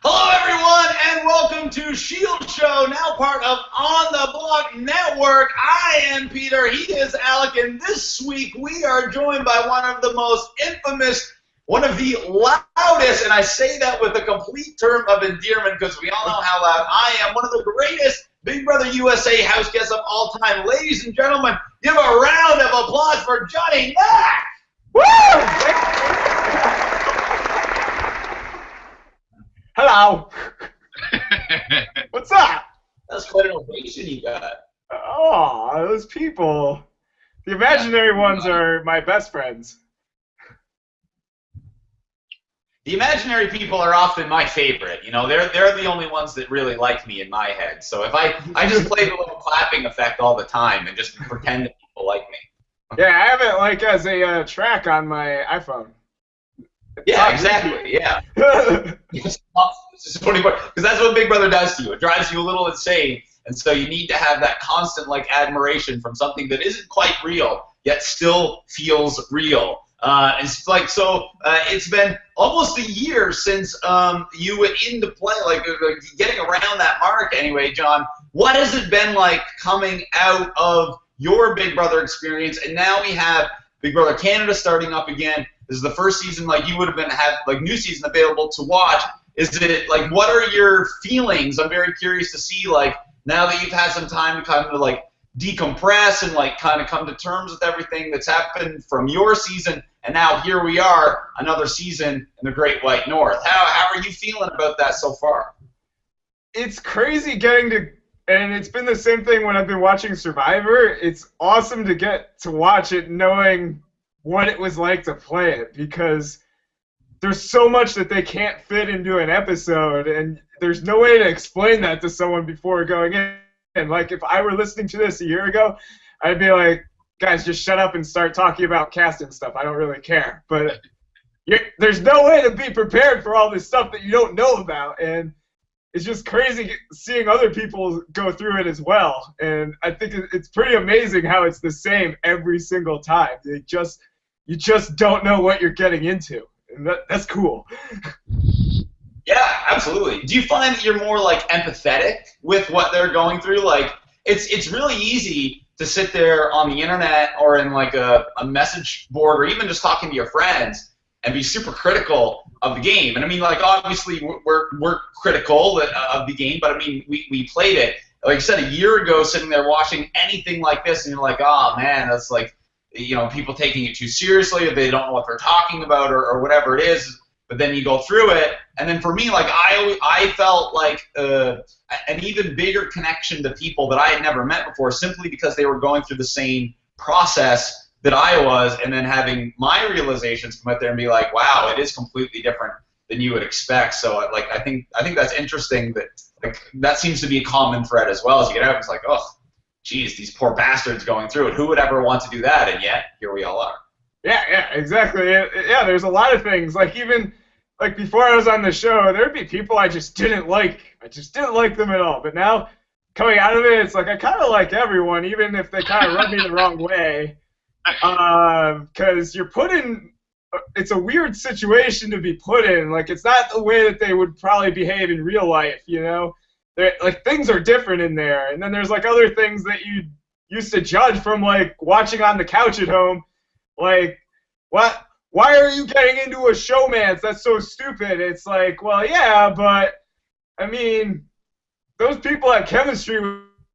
Hello, everyone, and welcome to Sheyld Show, now part of On the Block Network. I am Peter, he is Alec, and this week we are joined by one of the most infamous, one of the loudest, and I say that with a complete term of endearment because we all know how loud I am, one of the greatest Big Brother USA house guests of all time. Ladies and gentlemen, give a round of applause for Johnny Mack! Woo! Hello. What's up? That's quite an ovation you got. Oh, those people. The imaginary ones are my best friends. The imaginary people are often my favorite. You know, they're the only ones that really like me in my head. So if I just play the little clapping effect all the time and just pretend that people like me. Yeah, I have it like as a track on my iPhone. Yeah, exactly. Yeah. It's just funny because that's what Big Brother does to you. It drives you a little insane, and so you need to have that constant like admiration from something that isn't quite real yet still feels real. It's like so. It's been almost a year since you went into play, like getting around that mark. Anyway, John, what has it been like coming out of your Big Brother experience? And now we have Big Brother Canada starting up again. This is the first season, like you would have been new season available to watch. Is it like what are your feelings? I'm very curious to see like now that you've had some time to kind of like decompress and like kind of come to terms with everything that's happened from your season, and now here we are, another season in the Great White North. How are you feeling about that so far? It's crazy getting to, and it's been the same thing when I've been watching Survivor. It's awesome to get to watch it knowing what it was like to play it, because there's so much that they can't fit into an episode, and there's no way to explain that to someone before going in. And like if I were listening to this a year ago, I'd be like, guys, just shut up and start talking about casting stuff. I don't really care. But there's no way to be prepared for all this stuff that you don't know about, and it's just crazy seeing other people go through it as well. And I think it's pretty amazing how it's the same every single time. You just don't know what you're getting into, and that's cool. Yeah, absolutely. Do you find that you're more like empathetic with what they're going through? Like it's really easy to sit there on the internet or in like a message board or even just talking to your friends and be super critical of the game. And I mean, like obviously we're critical of the game, but I mean we played it. Like you said, a year ago, sitting there watching anything like this, and you're like, oh man, that's like, you know, people taking it too seriously, or they don't know what they're talking about, or whatever it is. But then you go through it, and then for me, like I felt like an even bigger connection to people that I had never met before, simply because they were going through the same process that I was, and then having my realizations come out there and be like, wow, it is completely different than you would expect. So like I think that's interesting that like that seems to be a common thread as well. As you get out, it's like, oh, geez, these poor bastards going through it. Who would ever want to do that? And yet here we all are. Yeah, exactly. Yeah, there's a lot of things. Like even like before I was on the show, there'd be people I just didn't like. I just didn't like them at all. But now, coming out of it, it's like I kind of like everyone, even if they kind of rub me the wrong way. Because you're put in, it's a weird situation to be put in. Like it's not the way that they would probably behave in real life, you know? Like things are different in there. And then there's like other things that you used to judge from like watching on the couch at home. Like, what? Why are you getting into a showmance? That's so stupid. It's like, well, yeah, but, I mean, those people have chemistry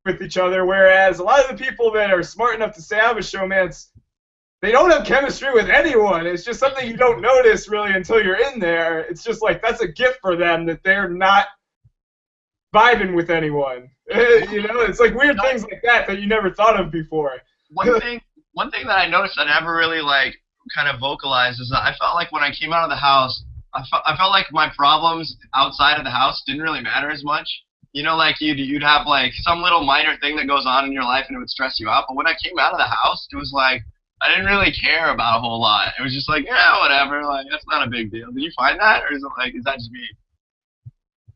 with each other, whereas a lot of the people that are smart enough to say I'm a showmance, they don't have chemistry with anyone. It's just something you don't notice, really, until you're in there. It's just like, that's a gift for them that they're not vibing with anyone. You know, it's like weird things like that you never thought of before. One thing that I noticed I never really like kind of vocalized is that I felt like when I came out of the house, I felt like my problems outside of the house didn't really matter as much. You know, like you'd have like some little minor thing that goes on in your life and it would stress you out. But when I came out of the house, it was like I didn't really care about a whole lot. It was just like, yeah, whatever. Like that's not a big deal. Did you find that, or is that just me?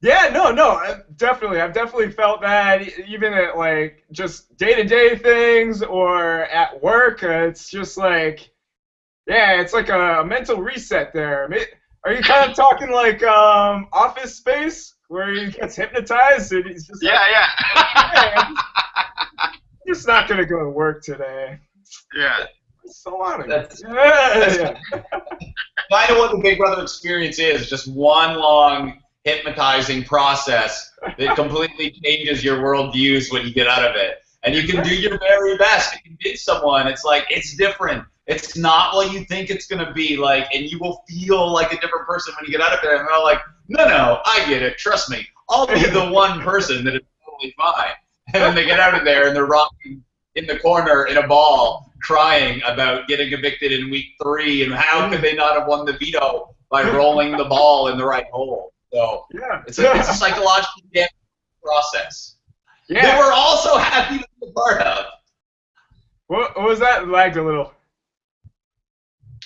Yeah, no, I've definitely felt that even at like just day-to-day things or at work. It's just like, yeah, it's like a mental reset there. Are you kind of talking like Office Space, where he gets hypnotized and he's just like, Yeah. I'm just not gonna go to work today. Yeah. So on. That's Yeah. kind of what the Big Brother experience is, just one long hypnotizing process that completely changes your worldviews when you get out of it. And you can do your very best to convince someone. It's like, it's different. It's not what you think it's going to be like, and you will feel like a different person when you get out of there. And they're all like, no, I get it. Trust me. I'll be the one person that is totally fine. And then they get out of there, and they're rocking in the corner in a ball, crying about getting evicted in week 3, and how could they not have won the veto by rolling the ball in the right hole. So Yeah. it's a psychological damage process. Yeah. They were also happy to be a part of. What was that? Lagged a little.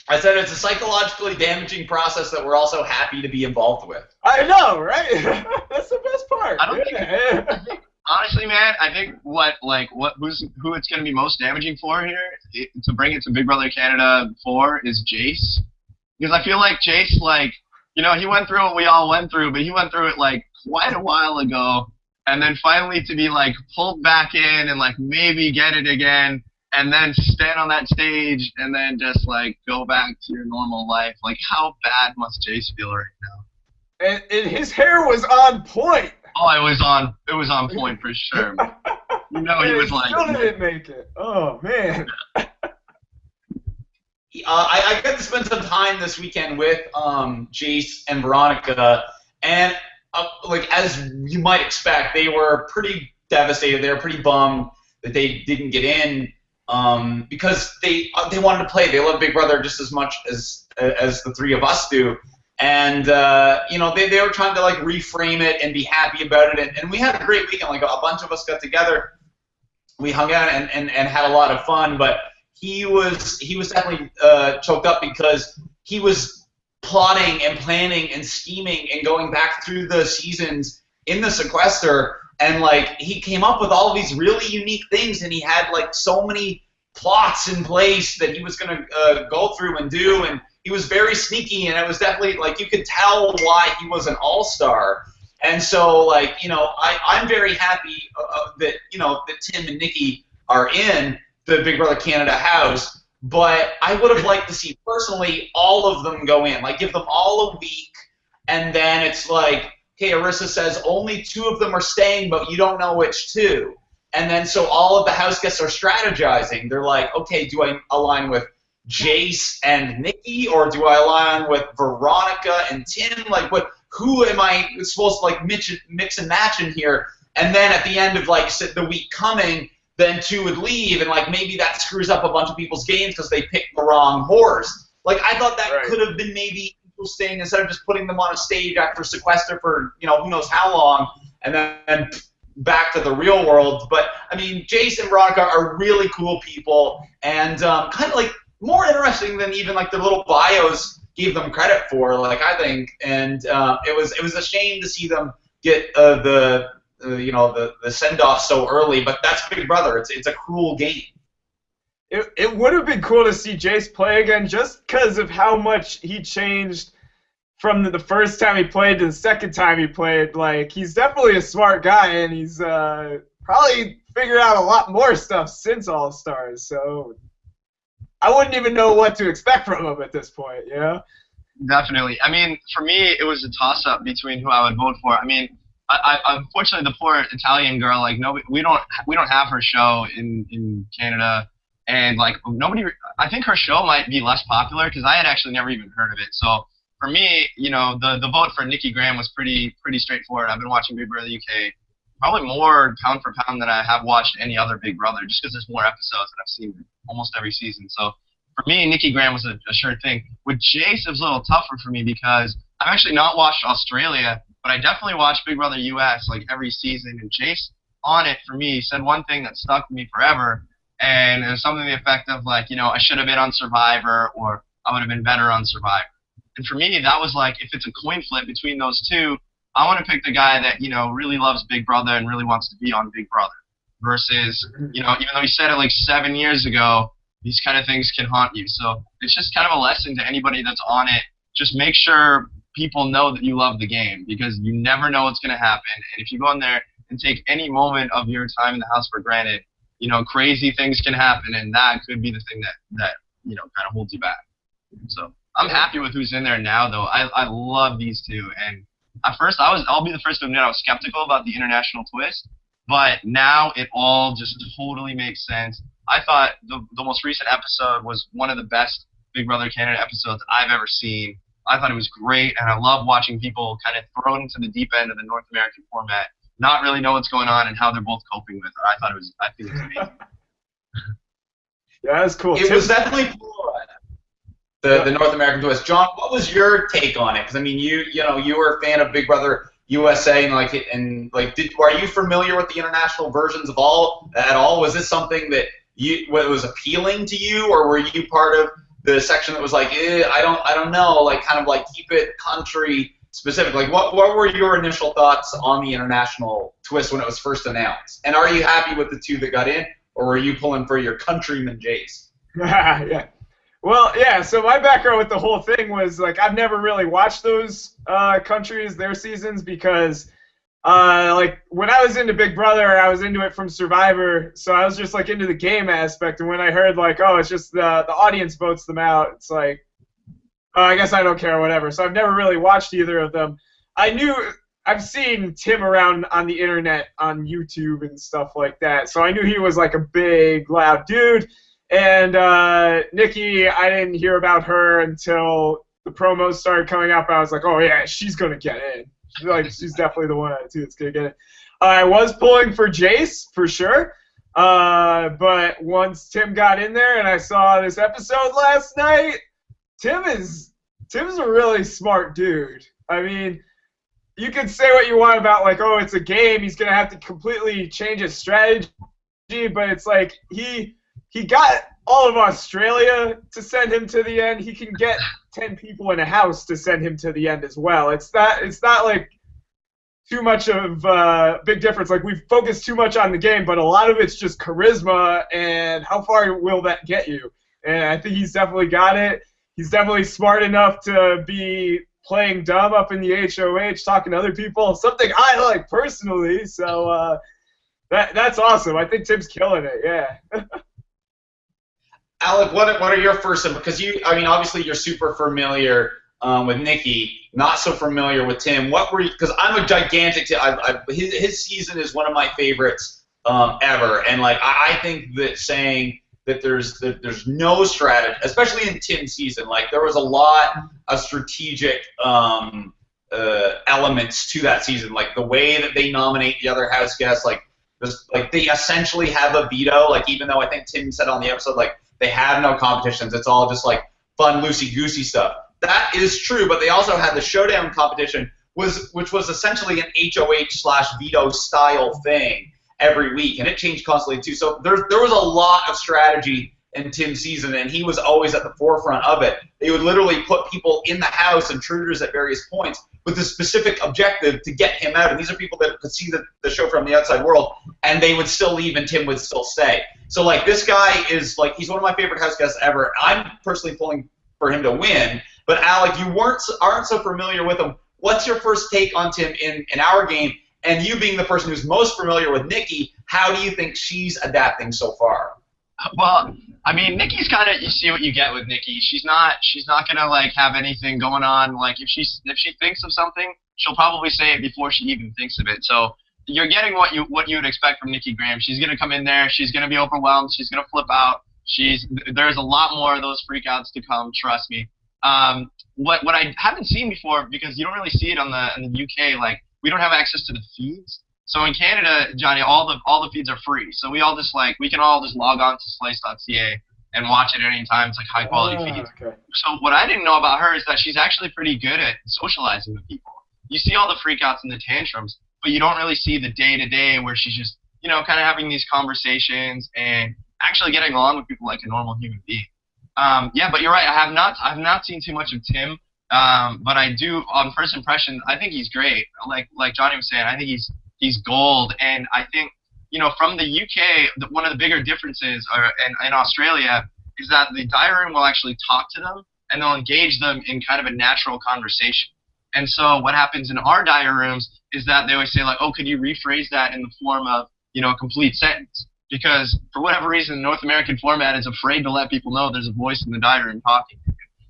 I said it's a psychologically damaging process that we're also happy to be involved with. I know, right? That's the best part. I don't think, honestly, man, I think who it's gonna be most damaging for here to bring it to Big Brother Canada 4 is Jace, because I feel like Jace, like, you know, he went through what we all went through, but he went through it like quite a while ago, and then finally to be like pulled back in and like maybe get it again, and then stand on that stage and then just like go back to your normal life. Like, how bad must Jace feel right now? And his hair was on point. Oh, it was on point for sure. You know, he was like, still didn't make it. Oh man. I got to spend some time this weekend with Jace and Veronica, and like, as you might expect, they were pretty devastated. They were pretty bummed that they didn't get in, because they wanted to play. They love Big Brother just as much as the three of us do. And, you know, they were trying to, like, reframe it and be happy about it. And we had a great weekend. Like, a bunch of us got together. We hung out and had a lot of fun. But he was definitely choked up because he was plotting and planning and scheming and going back through the seasons in the sequester. And, like, he came up with all these really unique things. And he had, like, so many plots in place that he was going to go through and do. And he was very sneaky, and it was definitely, like, you could tell why he was an all-star. And so, like, you know, I'm very happy that, you know, that Tim and Nikki are in the Big Brother Canada house, but I would have liked to see, personally, all of them go in. Like, give them all a week, and then it's like, okay, Arissa says only 2 of them are staying, but you don't know which 2. And then so all of the house guests are strategizing. They're like, okay, do I align with Jace and Nikki, or do I align with Veronica and Tim? Like, who am I supposed to, like, mix and match in here? And then at the end of, like, the week coming, then 2 would leave, and, like, maybe that screws up a bunch of people's games because they picked the wrong horse. Like, I thought that could have been maybe interesting instead of just putting them on a stage after sequester for, you know, who knows how long, and then back to the real world. But, I mean, Jace and Veronica are really cool people, and kind of, like, more interesting than even, like, their little bios gave them credit for, like, I think. And it was a shame to see them get the send-off so early, but that's Big Brother. It's a cruel game. It would have been cool to see Jace play again, just because of how much he changed from the first time he played to the second time he played. Like, he's definitely a smart guy, and he's probably figured out a lot more stuff since All Stars. So I wouldn't even know what to expect from him at this point, you know? Definitely. I mean, for me, it was a toss-up between who I would vote for. I mean, I unfortunately, the poor Italian girl, like, we don't have her show in Canada, and, like, nobody. I think her show might be less popular because I had actually never even heard of it. So for me, you know, the vote for Nikki Graham was pretty straightforward. I've been watching Big Brother UK probably more pound for pound than I have watched any other Big Brother, just because there's more episodes and I've seen almost every season. So for me, Nikki Graham was a sure thing. With Jace, it was a little tougher for me because I've actually not watched Australia, but I definitely watched Big Brother US, like, every season. And Jace, on it, for me, said one thing that stuck with me forever, and it was something to the effect of, like, you know, I should have been on Survivor, or I would have been better on Survivor. And for me, that was like, if it's a coin flip between those two, I want to pick the guy that, you know, really loves Big Brother and really wants to be on Big Brother. Versus, you know, even though he said it like 7 years ago, these kind of things can haunt you. So it's just kind of a lesson to anybody that's on it. Just make sure people know that you love the game, because you never know what's going to happen. And if you go in there and take any moment of your time in the house for granted, crazy things can happen, and that could be the thing that kind of holds you back. So I'm happy with who's in there now, though. I love these two, and at first I'll be the first to admit I was skeptical about the international twist, but now it all just totally makes sense. I thought the most recent episode was one of the best Big Brother Canada episodes I've ever seen. I thought it was great, and I love watching people kind of thrown into the deep end of the North American format, not really know what's going on and how they're both coping with it. I think it was amazing. Yeah, that's cool. It was definitely cool. The North American twist. John, what was your take on it? Because I mean, you were a fan of Big Brother USA, and were you familiar with the international versions at all? Was this something that was appealing to you, or were you part of the section that was like, I don't know, like kind of like keep it country specific? Like, what were your initial thoughts on the international twist when it was first announced? And are you happy with the two that got in, or were you pulling for your countryman Jace? Yeah. Well, yeah, so my background with the whole thing was, like, I've never really watched those countries, their seasons, because, when I was into Big Brother, I was into it from Survivor, so I was just, like, into the game aspect, and when I heard, like, oh, it's just the audience votes them out, it's like, oh, I guess I don't care, whatever. So I've never really watched either of them. I've seen Tim around on the internet, on YouTube and stuff like that, so I knew he was, like, a big, loud dude. And Nikki, I didn't hear about her until the promos started coming up. I was like, oh, yeah, she's going to get in. She's definitely the one that's going to get in. I was pulling for Jace, for sure. But once Tim got in there and I saw this episode last night, Tim's a really smart dude. I mean, you could say what you want about, like, oh, it's a game, he's going to have to completely change his strategy, but it's like he got all of Australia to send him to the end. He can get 10 people in a house to send him to the end as well. It's not like too much of a big difference. Like, we've focused too much on the game, but a lot of it's just charisma and how far will that get you. And I think he's definitely got it. He's definitely smart enough to be playing dumb up in the HOH, talking to other people, something I like personally. So that's awesome. I think Tim's killing it, yeah. Alec, what are your first? Because obviously you're super familiar with Nikki, not so familiar with Tim. What were you? Because I'm a gigantic. His season is one of my favorites ever, and like I think that saying that there's no strategy, especially in Tim's season, like there was a lot of strategic elements to that season, like the way that they nominate the other house guests, like they essentially have a veto. Like, even though I think Tim said on the episode, like, they have no competitions. It's all just like fun, loosey-goosey stuff. That is true, but they also had the showdown competition, which was essentially an HOH/veto style thing every week, and it changed constantly too. So there was a lot of strategy in Tim's season, and he was always at the forefront of it. They would literally put people in the house, intruders at various points, with a specific objective to get him out. And these are people that could see the show from the outside world, and they would still leave, and Tim would still stay. So, like, this guy is, like, he's one of my favorite house guests ever. I'm personally pulling for him to win. But, Alec, you aren't so familiar with him. What's your first take on Tim in our game? And you being the person who's most familiar with Nikki, how do you think she's adapting so far? Well, I mean, Nikki's kind of, you see what you get with Nikki. She's not gonna like have anything going on. Like, if she thinks of something, she'll probably say it before she even thinks of it. So you're getting what you would expect from Nikki Graham. She's gonna come in there. She's gonna be overwhelmed. She's gonna flip out. There's a lot more of those freakouts to come. Trust me. What I haven't seen before, because you don't really see it in the UK. Like, we don't have access to the feeds. So in Canada, Johnny, all the feeds are free. So we can all just log on to slice.ca and watch it at any time. It's like high quality feeds. Okay. So what I didn't know about her is that she's actually pretty good at socializing with people. You see all the freakouts and the tantrums, but you don't really see the day-to-day where she's just, kind of having these conversations and actually getting along with people like a normal human being. Yeah, but you're right. I have not seen too much of Tim, but I do, on first impression, I think he's great. Like Johnny was saying, I think he's gold, and I think, from the UK, one of the bigger differences in Australia is that the diary room will actually talk to them, and they'll engage them in kind of a natural conversation. And so what happens in our diary rooms is that they always say like, oh, could you rephrase that in the form of, a complete sentence? Because for whatever reason, the North American format is afraid to let people know there's a voice in the diary room talking.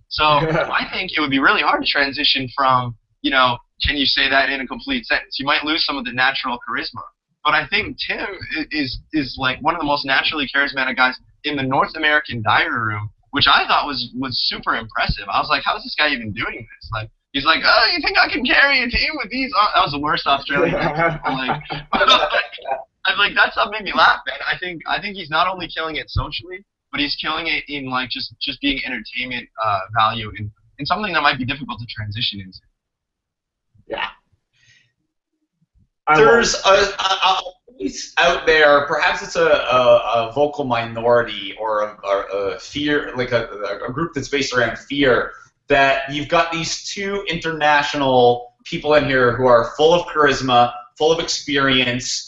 So I think it would be really hard to transition from, can you say that in a complete sentence? You might lose some of the natural charisma. But I think Tim is like one of the most naturally charismatic guys in the North American diary room, which I thought was super impressive. I was like, how is this guy even doing this? Like, he's like, oh, you think I can carry a team with these? That was the worst Australian accent. I'm like, that stuff made me laugh, man. I think he's not only killing it socially, but he's killing it in like just being entertainment value in something that might be difficult to transition into. Yeah. There's a voice out there, perhaps it's a vocal minority or a fear, like a group that's based around fear, that you've got these two international people in here who are full of charisma, full of experience,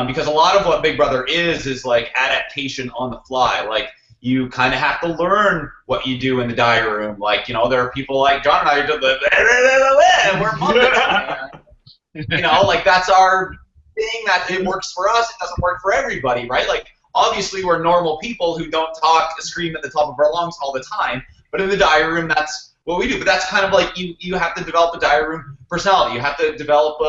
because a lot of what Big Brother is like adaptation on the fly. Like, you kind of have to learn what you do in the diary room. Like, there are people like John and I who do the we're like that's our thing, that it works for us, it doesn't work for everybody, right? Like, obviously we're normal people who don't scream at the top of our lungs all the time, but in the diary room, that's what we do. But that's kind of like you have to develop a diary room personality. You have to develop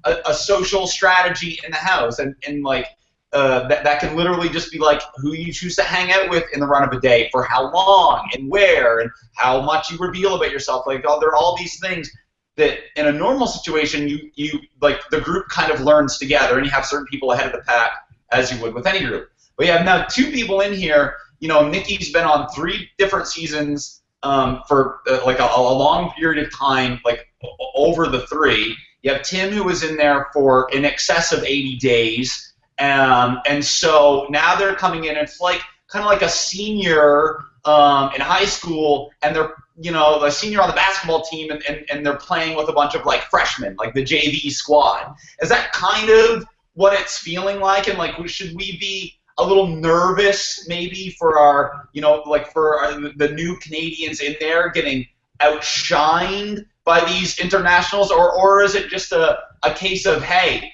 a social strategy in the house, and like that can literally just be like who you choose to hang out with in the run of a day, for how long and where, and how much you reveal about yourself. Like, there are all these things that in a normal situation, you like the group kind of learns together, and you have certain people ahead of the pack, as you would with any group. But you have now two people in here. Nikki's been on 3 different seasons for like a long period of time, like over the 3. You have Tim, who was in there for in excess of 80 days, and so now they're coming in. It's like kind of like a senior in high school, and they're a senior on the basketball team, and they're playing with a bunch of like freshmen, like the JV squad. Is that kind of what it's feeling like? And like, should we be a little nervous maybe for our, the new Canadians in there getting outshined by these internationals, or is it just a case of, hey,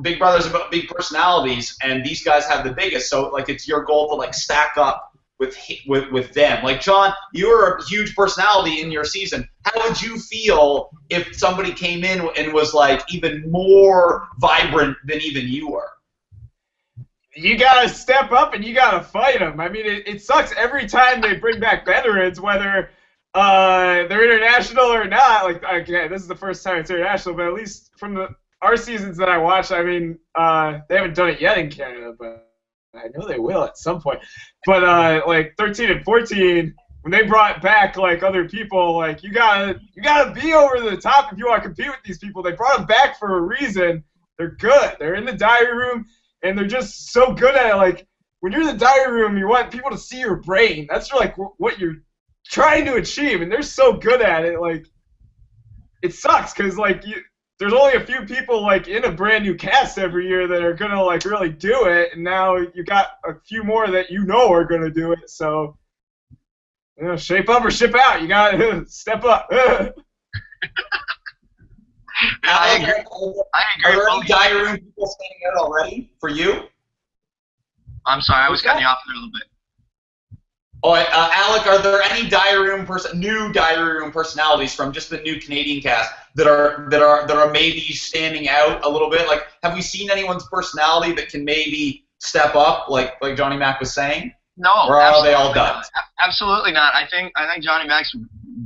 Big Brother's about big personalities, and these guys have the biggest, so like it's your goal to like stack up with them. Like, John, you were a huge personality in your season. How would you feel if somebody came in and was like even more vibrant than even you were? You gotta step up and you gotta fight them. I mean, it sucks every time they bring back veterans, whether they're international or not. Like, okay, this is the first time it's international, but at least from our seasons that I watched, I mean, they haven't done it yet in Canada, but I know they will at some point. But like 13 and 14, when they brought back like other people, like you gotta be over the top if you want to compete with these people. They brought them back for a reason. They're good. They're in the diary room, and they're just so good at it. Like, when you're in the diary room, you want people to see your brain. That's like what you're trying to achieve, and they're so good at it. Like, it sucks because like there's only a few people like in a brand new cast every year that are gonna like really do it, and now you got a few more that are gonna do it. So, shape up or ship out. You gotta step up. I agree. Are there any diary room people standing out already for you? I'm sorry, I was cutting you off there a little bit. Oh, Alec, are there any new diary room personalities from just the new Canadian cast that are maybe standing out a little bit? Like, have we seen anyone's personality that can maybe step up, like Johnny Mac was saying? No, or are they all done? Absolutely not. I think Johnny Mac's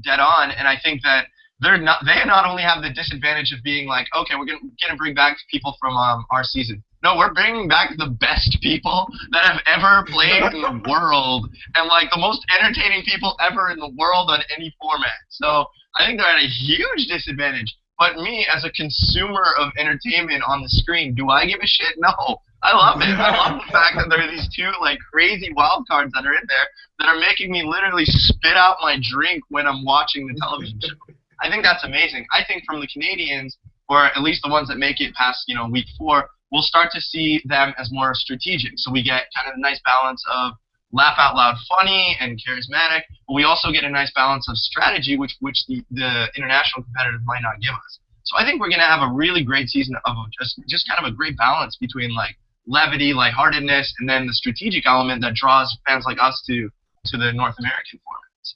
dead on, and I think that they not only have the disadvantage of being like, okay, we're gonna bring back people from our season. No, we're bringing back the best people that have ever played in the world, and like the most entertaining people ever in the world on any format. So I think they're at a huge disadvantage. But me, as a consumer of entertainment on the screen, do I give a shit? No. I love it. I love the fact that there are these two like crazy wild cards that are in there that are making me literally spit out my drink when I'm watching the television show. I think that's amazing. I think from the Canadians, or at least the ones that make it past, week 4, we'll start to see them as more strategic. So we get kind of a nice balance of laugh out loud funny and charismatic, but we also get a nice balance of strategy, which the international competitors might not give us. So I think we're going to have a really great season of just kind of a great balance between like levity, lightheartedness, and then the strategic element that draws fans like us to the North American formats.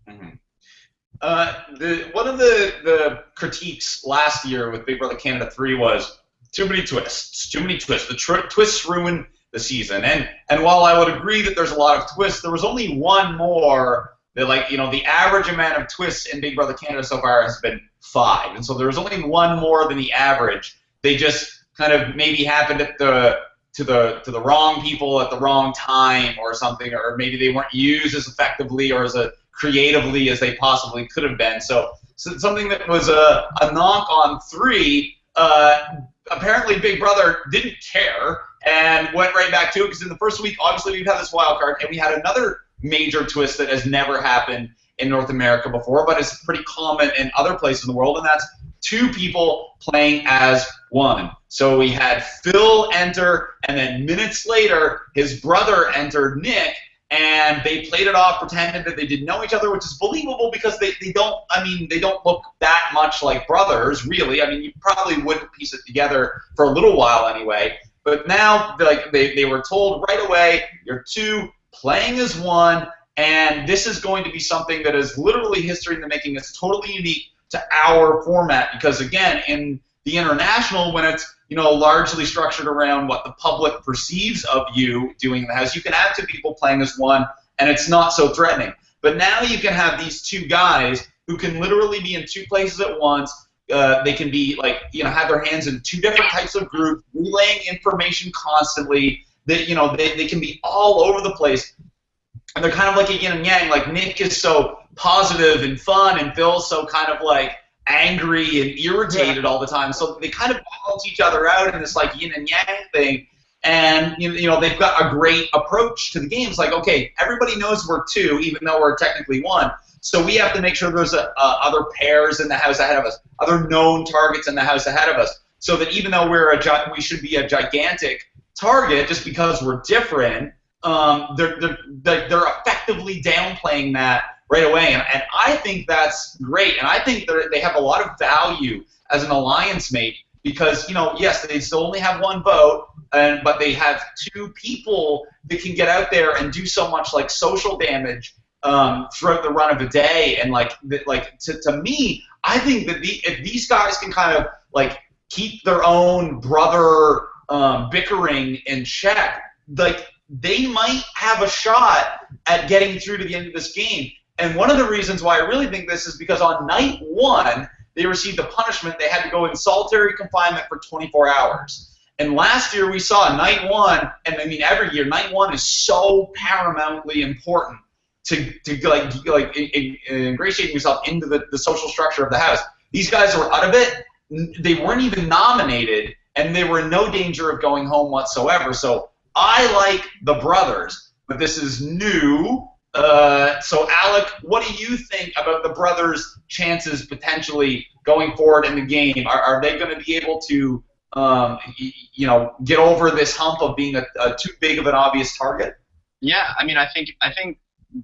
Mm-hmm. One of the critiques last year with Big Brother Canada 3 was too many twists. Too many twists. The twists ruin the season. And while I would agree that there's a lot of twists, there was only one more that, like, you know, the average amount of twists in Big Brother Canada so far has been 5. And so there was only one more than the average. They just kind of maybe happened at to the wrong people at the wrong time or something, or maybe they weren't used as effectively or as creatively as they possibly could have been. So something that was a knock on 3, apparently Big Brother didn't care and went right back to it, because in the first week, obviously, we've had this wild card, and we had another major twist that has never happened in North America before, but it's pretty common in other places in the world, and that's 2 people playing as 1. So we had Phil enter, and then minutes later, his brother entered, Nick, and they played it off, pretended that they didn't know each other, which is believable because they don't look that much like brothers, really. I mean, you probably wouldn't piece it together for a little while anyway. But now, like, they were told right away, you're 2 playing as 1, and this is going to be something that is literally history in the making. It's totally unique to our format because, again, in the international, when it's, you know, largely structured around what the public perceives of you doing in the house, you can have 2 people playing as 1, and it's not so threatening. But now you can have these 2 guys who can literally be in 2 places at once. They can be, like, you know, have their hands in 2 different types of groups, relaying information constantly. That, you know, they can be all over the place, and they're kind of like a yin and yang. Like, Nick is so positive and fun, and Phil's so kind of like angry and irritated all the time. So they kind of balance each other out in this like yin and yang thing. And you know they've got a great approach to the game. It's like, okay, everybody knows we're 2, even though we're technically 1. So we have to make sure there's other pairs in the house ahead of us, other known targets in the house ahead of us, so that even though we should be a gigantic target just because we're different, they're effectively downplaying that right away, and I think that's great, and I think they have a lot of value as an alliance mate because, you know, yes, they still only have 1 vote, but they have 2 people that can get out there and do so much like social damage throughout the run of a day, and to me, I think that if these guys can kind of like keep their own brother bickering in check, like they might have a shot at getting through to the end of this game. And one of the reasons why I really think this is because on night 1, they received a punishment. They had to go in solitary confinement for 24 hours. And last year we saw night 1, and I mean every year, night 1 is so paramountly important to ingratiating yourself into the social structure of the house. These guys were out of it. They weren't even nominated, and they were in no danger of going home whatsoever. So I like the brothers, but this is new. So, Alec, what do you think about the brothers' chances potentially going forward in the game? Are they going to be able to, you know, get over this hump of being a too big of an obvious target? Yeah, I mean, I think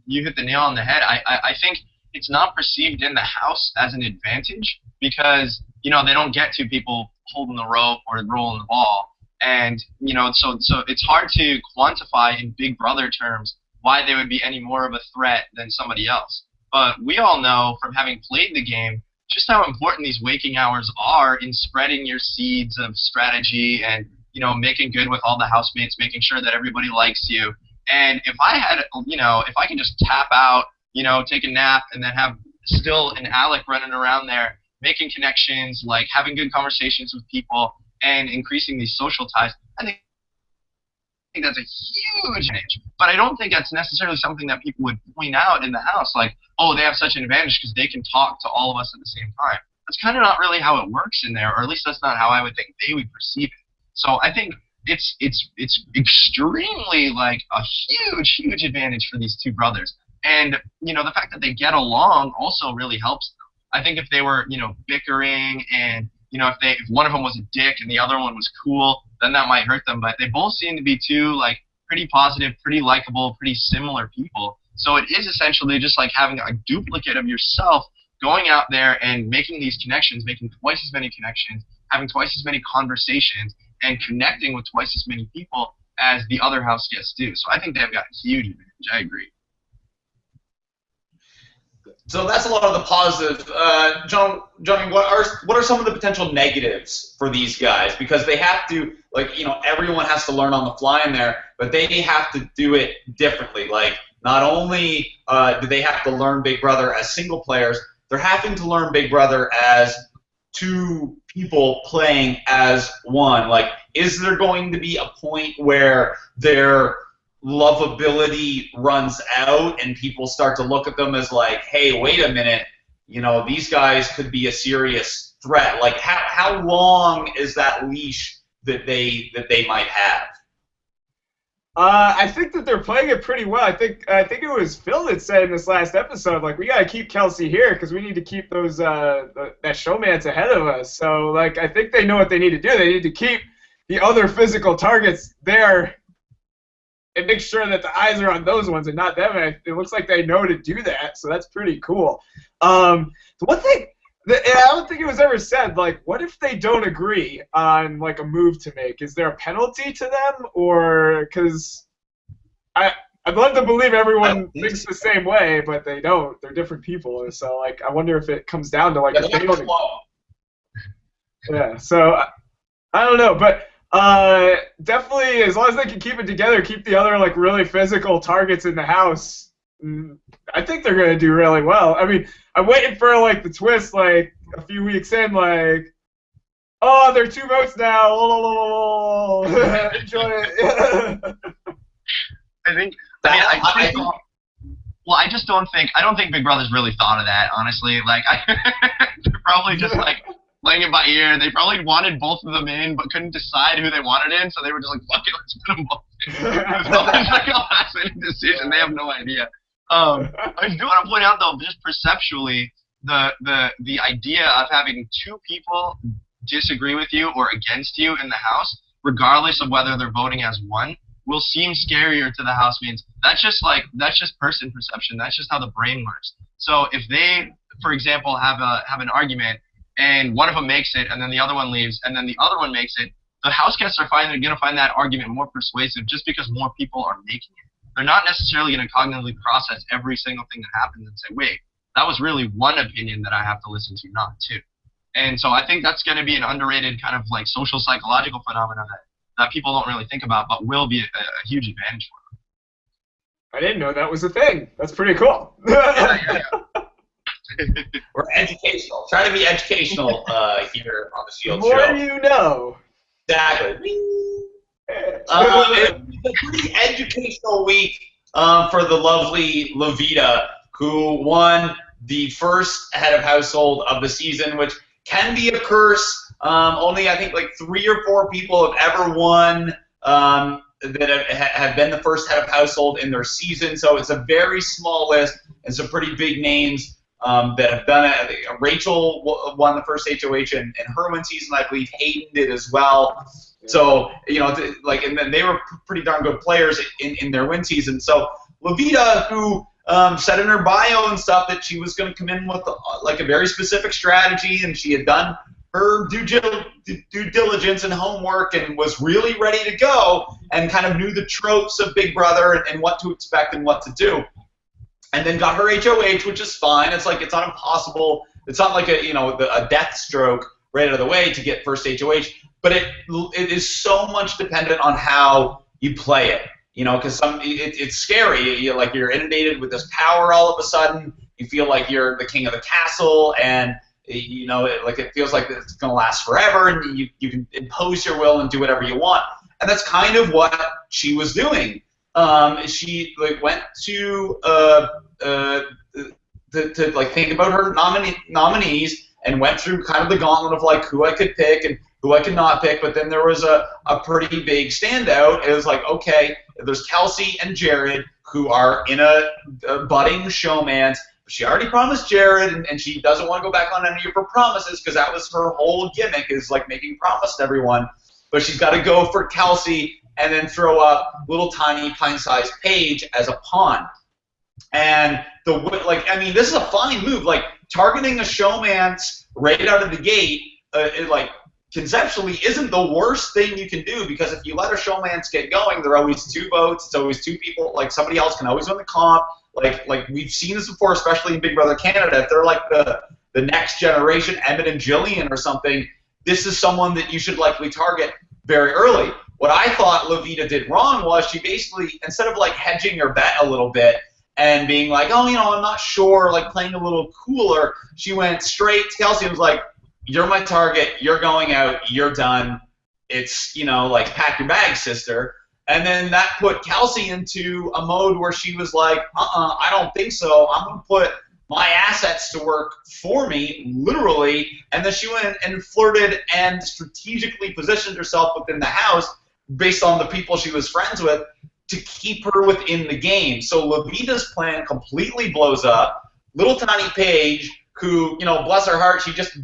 you hit the nail on the head. I think it's not perceived in the house as an advantage because, you know, they don't get 2 people holding the rope or rolling the ball, and, you know, so it's hard to quantify in Big Brother terms why they would be any more of a threat than somebody else. But we all know from having played the game just how important these waking hours are in spreading your seeds of strategy and, you know, making good with all the housemates, making sure that everybody likes you. And if I had, you know, if I can just tap out, you know, take a nap and then have still an Alec running around there, making connections, like having good conversations with people and increasing these social ties, I think that's a huge advantage. But I don't think that's necessarily something that people would point out in the house, like, oh, they have such an advantage because they can talk to all of us at the same time. That's kind of not really how it works in there, or at least that's not how I would think they would perceive it. So I think it's extremely, like, a huge advantage for these 2 brothers. And, you know, the fact that they get along also really helps them. I think if they were, you know, bickering and, you know, if one of them was a dick and the other one was cool, then that might hurt them. But they both seem to be 2, like, pretty positive, pretty likable, pretty similar people. So it is essentially just like having a duplicate of yourself going out there and making these connections, making twice as many connections, having twice as many conversations, and connecting with twice as many people as the other house guests do. So I think they've got a huge advantage. I agree. So that's a lot of the positives. Johnny, what are some of the potential negatives for these guys? Because they have to, like, you know, everyone has to learn on the fly in there, but they have to do it differently. Like, not only do they have to learn Big Brother as single players, they're having to learn Big Brother as two people playing as one. Like, is there going to be a point where their lovability runs out and people start to look at them as like, hey, wait a minute, you know, these guys could be a serious threat? Like, how long is that leash that they might have? I think that they're playing it pretty well. I think it was Phil that said in this last episode, like, we gotta keep Kelsey here because we need to keep those that showmance ahead of us. So, like, I think they know what they need to do. They need to keep the other physical targets there and make sure that the eyes are on those ones and not them. And it looks like they know to do that, so that's pretty cool. The one thing, I don't think it was ever said, like, what if they don't agree on, like, a move to make? Is there a penalty to them? Or, because I'd love to believe everyone thinks the same way, but they don't. They're different people. So, like, I wonder if it comes down to, like, if they don't agree. Yeah, so, I don't know, but definitely, as long as they can keep it together, keep the other, like, really physical targets in the house, I think they're going to do really well. I mean, I'm waiting for, like, the twist, like, a few weeks in, like, oh, they're 2 votes now. Enjoy it. I just don't think Big Brother's really thought of that, honestly. Like, they're probably just, like, playing it by ear. They probably wanted both of them in, but couldn't decide who they wanted in, so they were just like, fuck it, let's put them both in. Nobody's not going to last minute decision. They have no idea. I do want to point out, though, just perceptually, the idea of having 2 people disagree with you or against you in the house, regardless of whether they're voting as one, will seem scarier to the housemates. That's just person perception. That's just how the brain works. So if they, for example, have an argument and one of them makes it and then the other one leaves and then the other one makes it, the house guests are going to find that argument more persuasive just because more people are making it. They're not necessarily going to cognitively process every single thing that happens and say, wait, that was really one opinion that I have to listen to, not 2. And so I think that's going to be an underrated kind of like social psychological phenomenon that people don't really think about, but will be a huge advantage for them. I didn't know that was a thing. That's pretty cool. Yeah. We're educational. Trying to be educational here on the Sheyld More show. you know. Exactly. It was a pretty educational week for the lovely Levita, who won the first head of household of the season, which can be a curse. Only, I think, like 3 or 4 people have ever won that have been the first head of household in their season. So it's a very small list and some pretty big names that have done it. I think Rachel won the first HOH in her one season. I believe Hayden did as well. So, you know, and then they were pretty darn good players in their win season. So Levita, who said in her bio and stuff that she was going to come in with like a very specific strategy, and she had done her due diligence and homework and was really ready to go and kind of knew the tropes of Big Brother and what to expect and what to do. And then got her HOH, which is fine. It's like, it's not impossible. It's not like a death stroke right out of the way to get first HOH. But it is so much dependent on how you play it, you know, because it's scary. You're inundated with this power all of a sudden. You feel like you're the king of the castle, and you know, it feels like it's going to last forever, and you can impose your will and do whatever you want. And that's kind of what she was doing. She went to think about her nominees and went through kind of the gauntlet of like who I could pick and who I could not pick, but then there was a pretty big standout. It was like, okay, there's Kelsey and Jared, who are in a budding showmance. She already promised Jared, and she doesn't want to go back on any of her promises because that was her whole gimmick, is like making promise to everyone. But she's got to go for Kelsey, and then throw up little tiny pint-sized Paige as a pawn. And this is a fine move. Like, targeting a showmance right out of the gate, conceptually isn't the worst thing you can do, because if you let a showmance get going, there are always 2 votes. It's always 2 people. Like, somebody else can always win the comp. Like we've seen this before, especially in Big Brother Canada. If they're like the next generation, Emmett and Jillian or something, this is someone that you should likely target very early. What I thought Lovita did wrong was she basically, instead of like hedging her bet a little bit and being like, oh, I'm not sure, like playing a little cooler, she went straight to Kelsey and was like, you're my target, you're going out, you're done. It's, like, pack your bags, sister. And then that put Kelsey into a mode where she was like, I don't think so. I'm going to put my assets to work for me, literally. And then she went and flirted and strategically positioned herself within the house based on the people she was friends with to keep her within the game. So Lovita's plan completely blows up. Little tiny Paige, who, bless her heart, she just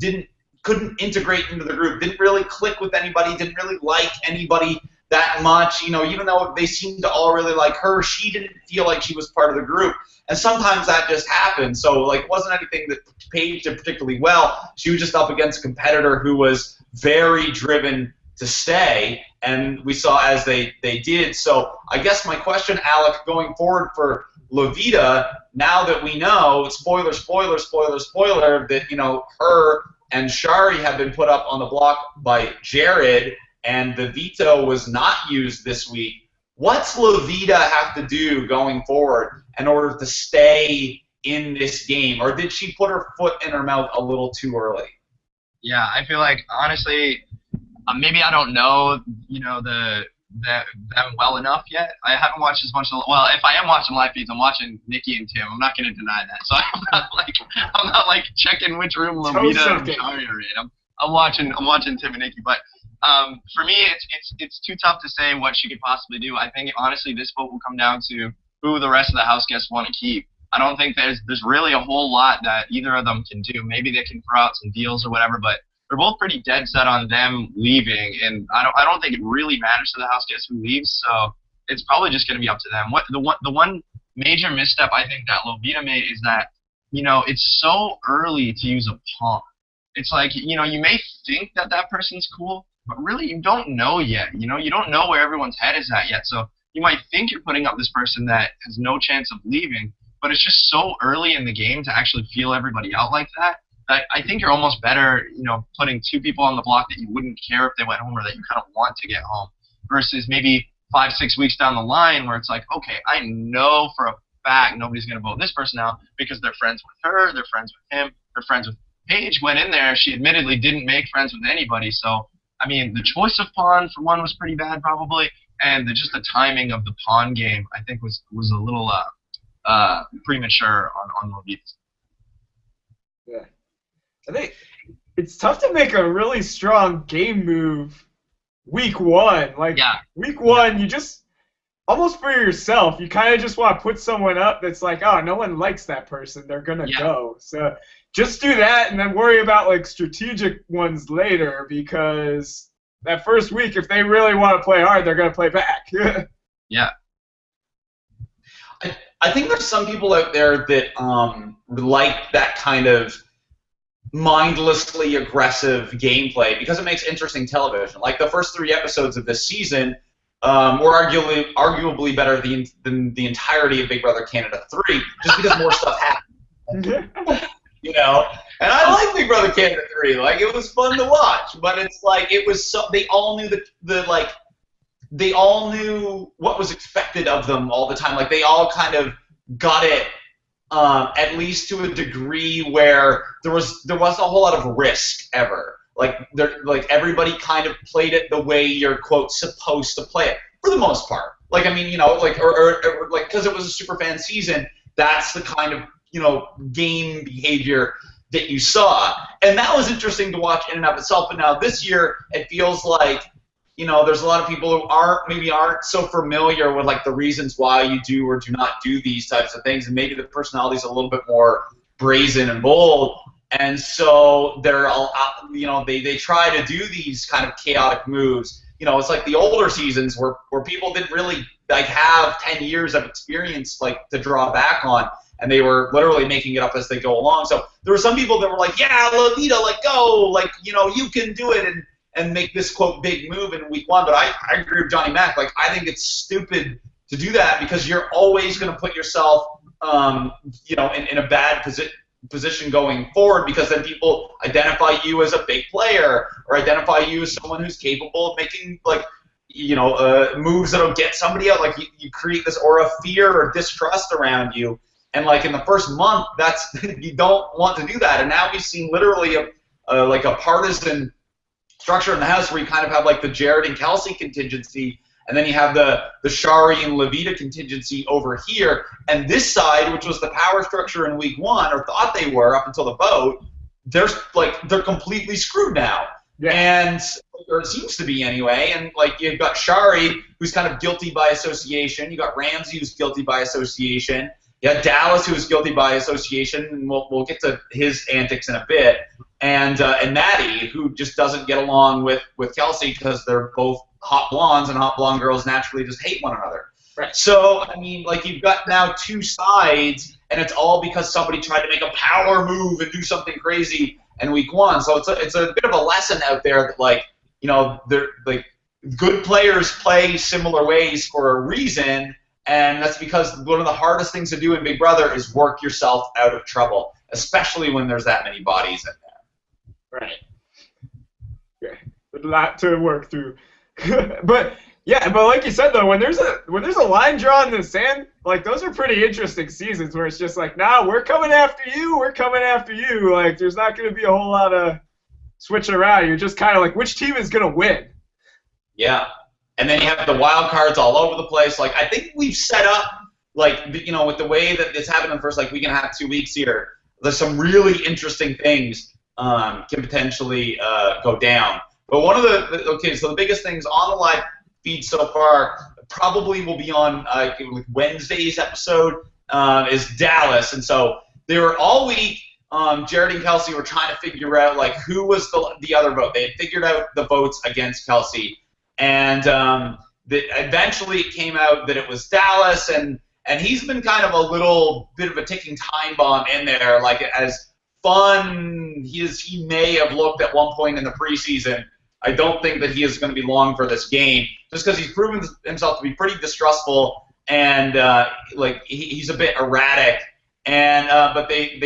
couldn't integrate into the group, didn't really click with anybody, didn't really like anybody that much. Even though they seemed to all really like her, she didn't feel like she was part of the group. And sometimes that just happens. So, it wasn't anything that Paige did particularly well. She was just up against a competitor who was very driven to stay, and we saw as they did. So I guess my question, Alec, going forward for Lovita, now that we know, spoiler, that, her and Shari have been put up on the block by Jared, and the veto was not used this week. What's Lovita have to do going forward in order to stay in this game? Or did she put her foot in her mouth a little too early? Yeah, I feel like, honestly, maybe I don't know, them well enough yet. I haven't watched as much. Well, if I am watching live feeds, I'm watching Nikki and Tim. I'm not going to deny that. So I'm not like checking which room Lovita and Shari are in. I'm watching Tim and Nikki. But for me, it's too tough to say what she could possibly do. I think honestly, this vote will come down to who the rest of the house guests want to keep. I don't think there's really a whole lot that either of them can do. Maybe they can throw out some deals or whatever, but they're both pretty dead set on them leaving, and I don't think it really matters to the house guest who leaves. So it's probably just going to be up to them. The one major misstep I think that Lovita made is that it's so early to use a pawn. It's like you may think that person's cool, but really you don't know yet. You don't know where everyone's head is at yet. So you might think you're putting up this person that has no chance of leaving, but it's just so early in the game to actually feel everybody out like that. I think you're almost better, putting 2 people on the block that you wouldn't care if they went home or that you kind of want to get home, versus maybe 5-6 weeks down the line where it's like, okay, I know for a fact nobody's going to vote this person out because they're friends with her, they're friends with him, they're friends with Paige. Went in there, she admittedly didn't make friends with anybody. So, I mean, the choice of pawn for one was pretty bad probably, and just the timing of the pawn game I think was a little premature on Lovita's. Yeah. I think it's tough to make a really strong game move week 1. Week 1, you just, almost for yourself, you kind of just want to put someone up that's like, oh, no one likes that person, they're going to go. So just do that and then worry about, strategic ones later, because that first week, if they really want to play hard, they're going to play back. Yeah. I think there's some people out there that like that kind of mindlessly aggressive gameplay because it makes interesting television. Like the first 3 episodes of this season were arguably better than the entirety of Big Brother Canada 3, just because more stuff happened. And I like Big Brother Canada 3. It was fun to watch, but it's it was so they all knew they all knew what was expected of them all the time. They all kind of got it. At least to a degree where there wasn't a whole lot of risk ever. Everybody kind of played it the way you're quote supposed to play it for the most part. Because it was a super fan season, that's the kind of game behavior that you saw, and that was interesting to watch in and of itself. But now this year, it feels like there's a lot of people who aren't so familiar with the reasons why you do or do not do these types of things, and maybe the personality's a little bit more brazen and bold, and so they're all they try to do these kind of chaotic moves it's like the older seasons where people didn't really like have 10 years of experience like to draw back on, and they were literally making it up as they go along. So there were some people that were like, yeah, Levita, like go, like you can do it and make this quote big move in week 1. But I agree with Johnny Mac. Like I think it's stupid to do that because you're always going to put yourself in a bad position going forward, because then people identify you as a big player or identify you as someone who's capable of making moves that'll get somebody out. Like you create this aura of fear or distrust around you, and like in the first month, that's you don't want to do that. And now we've seen literally a partisan structure in the house where you kind of have like the Jared and Kelsey contingency, and then you have the Shari and Levita contingency over here. And this side, which was the power structure in week 1, or thought they were up until the vote, they're completely screwed now. Yeah. And or it seems to be anyway. And like you've got Shari, who's kind of guilty by association. You got Ramsey, who's guilty by association. You got Dallas, who's guilty by association, and we'll get to his antics in a bit. And Maddie, who just doesn't get along with Kelsey because they're both hot blondes, and hot blonde girls naturally just hate one another. Right. So, I mean, like you've got now two sides, and it's all because somebody tried to make a power move and do something crazy in week 1. So it's a bit of a lesson out there that they're like good players play similar ways for a reason, and that's because one of the hardest things to do in Big Brother is work yourself out of trouble, especially when there's that many bodies in there. Right. Yeah, a lot to work through. but like you said though, when there's a line drawn in the sand, like those are pretty interesting seasons where it's just like, nah, we're coming after you. Like there's not going to be a whole lot of switching around. You're just kind of like, which team is going to win? Yeah, and then you have the wild cards all over the place. Like I think we've set up with the way that this happened in the first week and a half, 2 weeks here. There's some really interesting things can potentially go down. But one of so the biggest things on the live feed so far probably will be on Wednesday's episode is Dallas. And so they were all week, Jared and Kelsey were trying to figure out like who was the other vote. They had figured out the votes against Kelsey. And eventually it came out that it was Dallas, and he's been kind of a little bit of a ticking time bomb in there. Like as fun he may have looked at one point in the preseason, I don't think that he is going to be long for this game, just because he's proven himself to be pretty distrustful and he's a bit erratic. And but they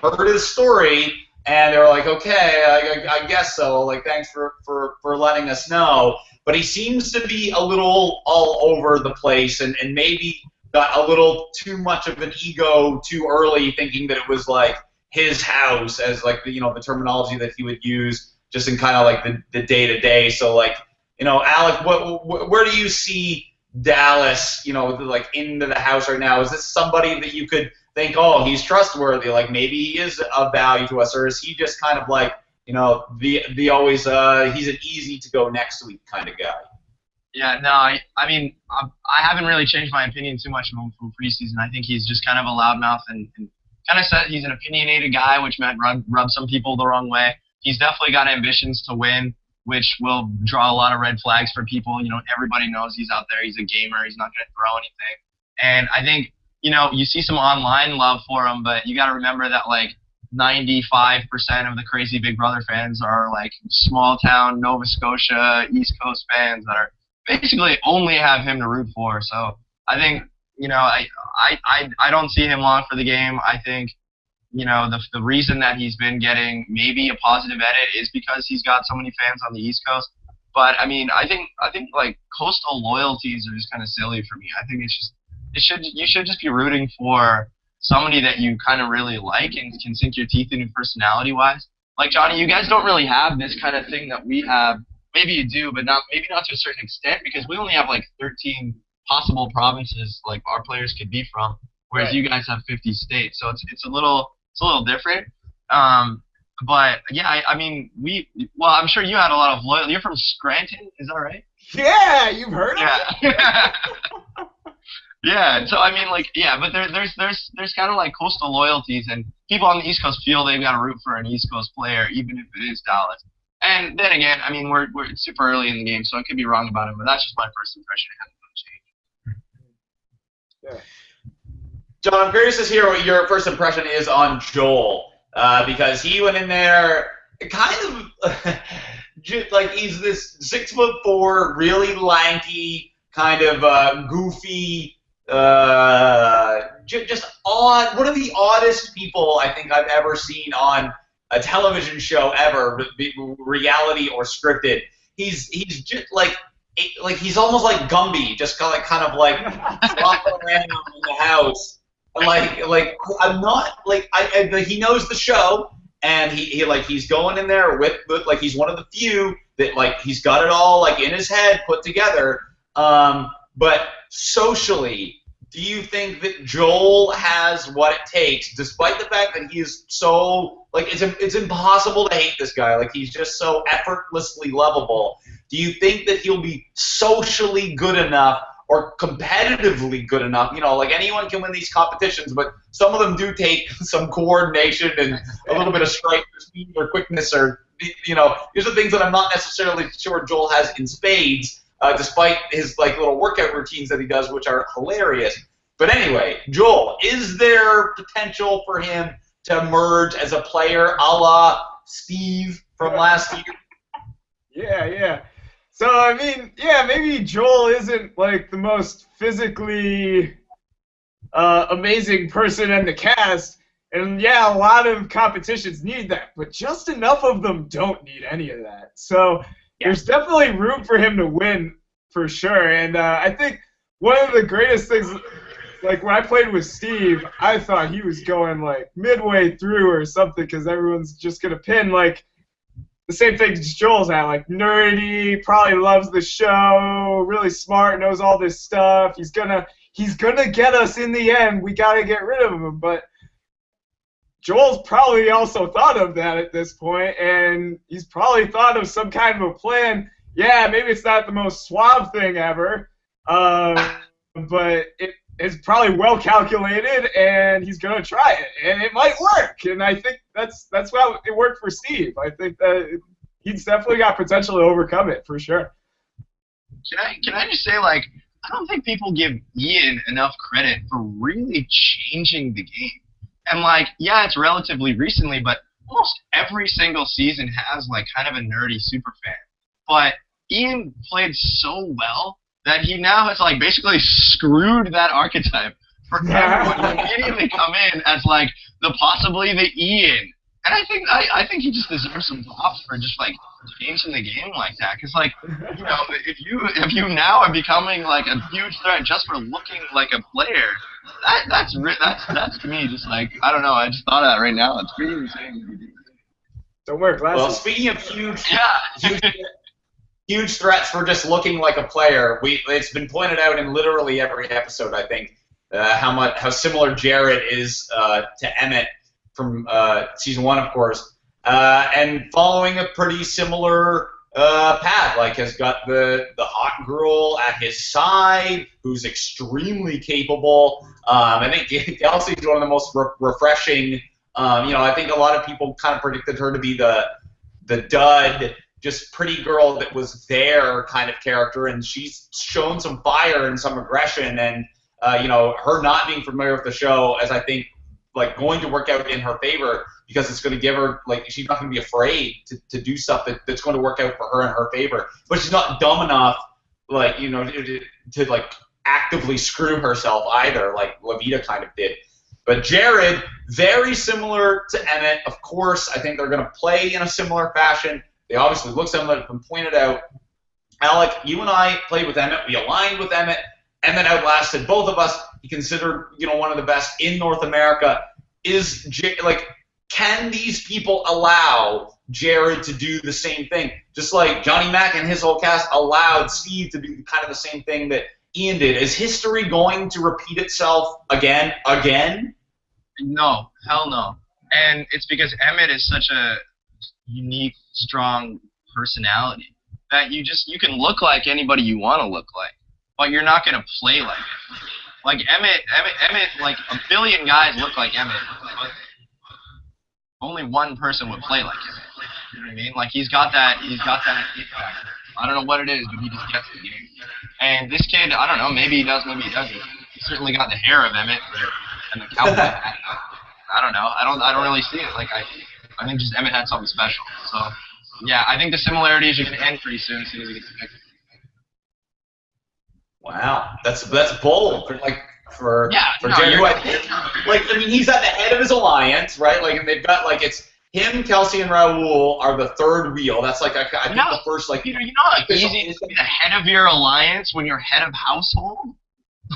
heard his story and they were like, okay, I guess so. Like thanks for letting us know. But he seems to be a little all over the place and maybe got a little too much of an ego too early, thinking that it was like his house, as like the terminology that he would use just in kind of like the day-to-day. So like, Alec, where do you see Dallas, like into the house right now? Is this somebody that you could think, oh, he's trustworthy, like maybe he is of value to us, or is he just kind of like, the always he's an easy to go next week kind of guy? Yeah, no, I mean, I haven't really changed my opinion too much from preseason. I think he's just kind of a loudmouth and kind of said he's an opinionated guy, which might rub some people the wrong way. He's definitely got ambitions to win, which will draw a lot of red flags for people. Everybody knows he's out there. He's a gamer. He's not going to throw anything. And I think, you see some online love for him, but you got to remember that, like, 95% of the crazy Big Brother fans are, like, small-town Nova Scotia, East Coast fans that are basically only have him to root for. So I think, I don't see him long for the game. I think, the reason that he's been getting maybe a positive edit is because he's got so many fans on the East Coast. But I mean, I think like coastal loyalties are just kind of silly for me. I think you should just be rooting for somebody that you kind of really like and can sink your teeth into personality-wise. Like Johnny, you guys don't really have this kind of thing that we have. Maybe you do, but maybe not to a certain extent, because we only have like 13 possible provinces like our players could be from, whereas you guys have 50 states. So it's a little different. But yeah, I mean, I'm sure you had a lot of loyalty. You're from Scranton, is that right? Yeah, you've heard of it. Yeah. So I mean, like, yeah, but there's kind of like coastal loyalties, and people on the East Coast feel they've got to root for an East Coast player, even if it is Dallas. And then again, I mean, we're it's super early in the game, so I could be wrong about him, but that's just my first impression. It hasn't changed. Yeah. John, I'm curious to hear what your first impression is on Joel, because he went in there kind of like he's this 6'4", really lanky, kind of goofy, just odd. One of the oddest people I think I've ever seen on a television show ever, reality or scripted. He's just like he's almost like Gumby, just kind of like flopping around in the house. Like I'm not like he knows the show, and he's going in there with like he's one of the few that like he's got it all like in his head put together. But socially, do you think that Joel has what it takes, despite the fact that he is so like it's impossible to hate this guy, like he's just so effortlessly lovable? Do you think that he'll be socially good enough or competitively good enough? You know, like anyone can win these competitions, but some of them do take some coordination and a little bit of strength or speed or quickness, or these are things that I'm not necessarily sure Joel has in spades, despite his like little workout routines that he does, which are hilarious. But anyway, Joel, is there potential for him to emerge as a player, a la Steve from last year? Yeah. So, I mean, yeah, maybe Joel isn't, like, the most physically amazing person in the cast. And, yeah, a lot of competitions need that. But just enough of them don't need any of that. So there's definitely room for him to win, for sure. And I think one of the greatest things, like, when I played with Steve, I thought he was going, like, midway through or something because everyone's just going to pin, like, the same thing Joel's at, like nerdy, probably loves the show, really smart, knows all this stuff. He's gonna get us in the end. We gotta get rid of him. But Joel's probably also thought of that at this point, and he's probably thought of some kind of a plan. Yeah, maybe it's not the most suave thing ever, but it's probably well calculated, and he's gonna try it, and it might work. And I think that's why it worked for Steve. I think that he's definitely got potential to overcome it for sure. Can I just say, like, I don't think people give Ian enough credit for really changing the game. And like, yeah, it's relatively recently, but almost every single season has like kind of a nerdy super fan. But Ian played so well that he now has like basically screwed that archetype for everyone to immediately come in as like possibly the Ian. And I think he just deserves some props for just like changing the game like that. Cause like, if you now are becoming like a huge threat just for looking like a player, that's to me just like, I don't know. I just thought of that right now. It's pretty insane. Don't wear glasses. Well, speaking of huge threats for just looking like a player, it's been pointed out in literally every episode, I think, how similar Jared is to Emmett from season 1, of course, and following a pretty similar path. Like, has got the hot girl at his side, who's extremely capable. I think Kelsey is one of the most refreshing. I think a lot of people kind of predicted her to be the dud, just pretty girl that was there kind of character, and she's shown some fire and some aggression, and her not being familiar with the show, as I think like going to work out in her favor, because it's going to give her, like, she's not going to be afraid to do stuff that's going to work out for her in her favor. But she's not dumb enough, like, to like actively screw herself either, like Levita kind of did. But Jared, very similar to Emmett. Of course, I think they're going to play in a similar fashion. They obviously look similar. It's been pointed out. Alec, you and I played with Emmett. We aligned with Emmett. Emmett outlasted both of us. He considered, one of the best in North America. Can these people allow Jared to do the same thing? Just like Johnny Mac and his whole cast allowed Steve to do kind of the same thing that Ian did. Is history going to repeat itself again? No, hell no. And it's because Emmett is such a unique, strong personality that you can look like anybody you want to look like, but you're not going to play like it. Like Emmett, like a billion guys look like Emmett, but only one person would play like him. You know what I mean? Like he's got that it factor. I don't know what it is, but he just gets the game. And this kid, I don't know, maybe he does, maybe he doesn't. He certainly got the hair of Emmett and the cowboy hat. I don't know. I don't really see it. Like I think just Emmett had something special. So yeah, I think the similarities are gonna end pretty soon as he gets picked. Wow, that's bold for Jerry. You're right. I mean, he's at the head of his alliance, right? Like, and they've got like it's him, Kelsey, and Raul are the third wheel. That's like I think the first like. Peter, you know how easy it is to be the head of your alliance when you're head of household.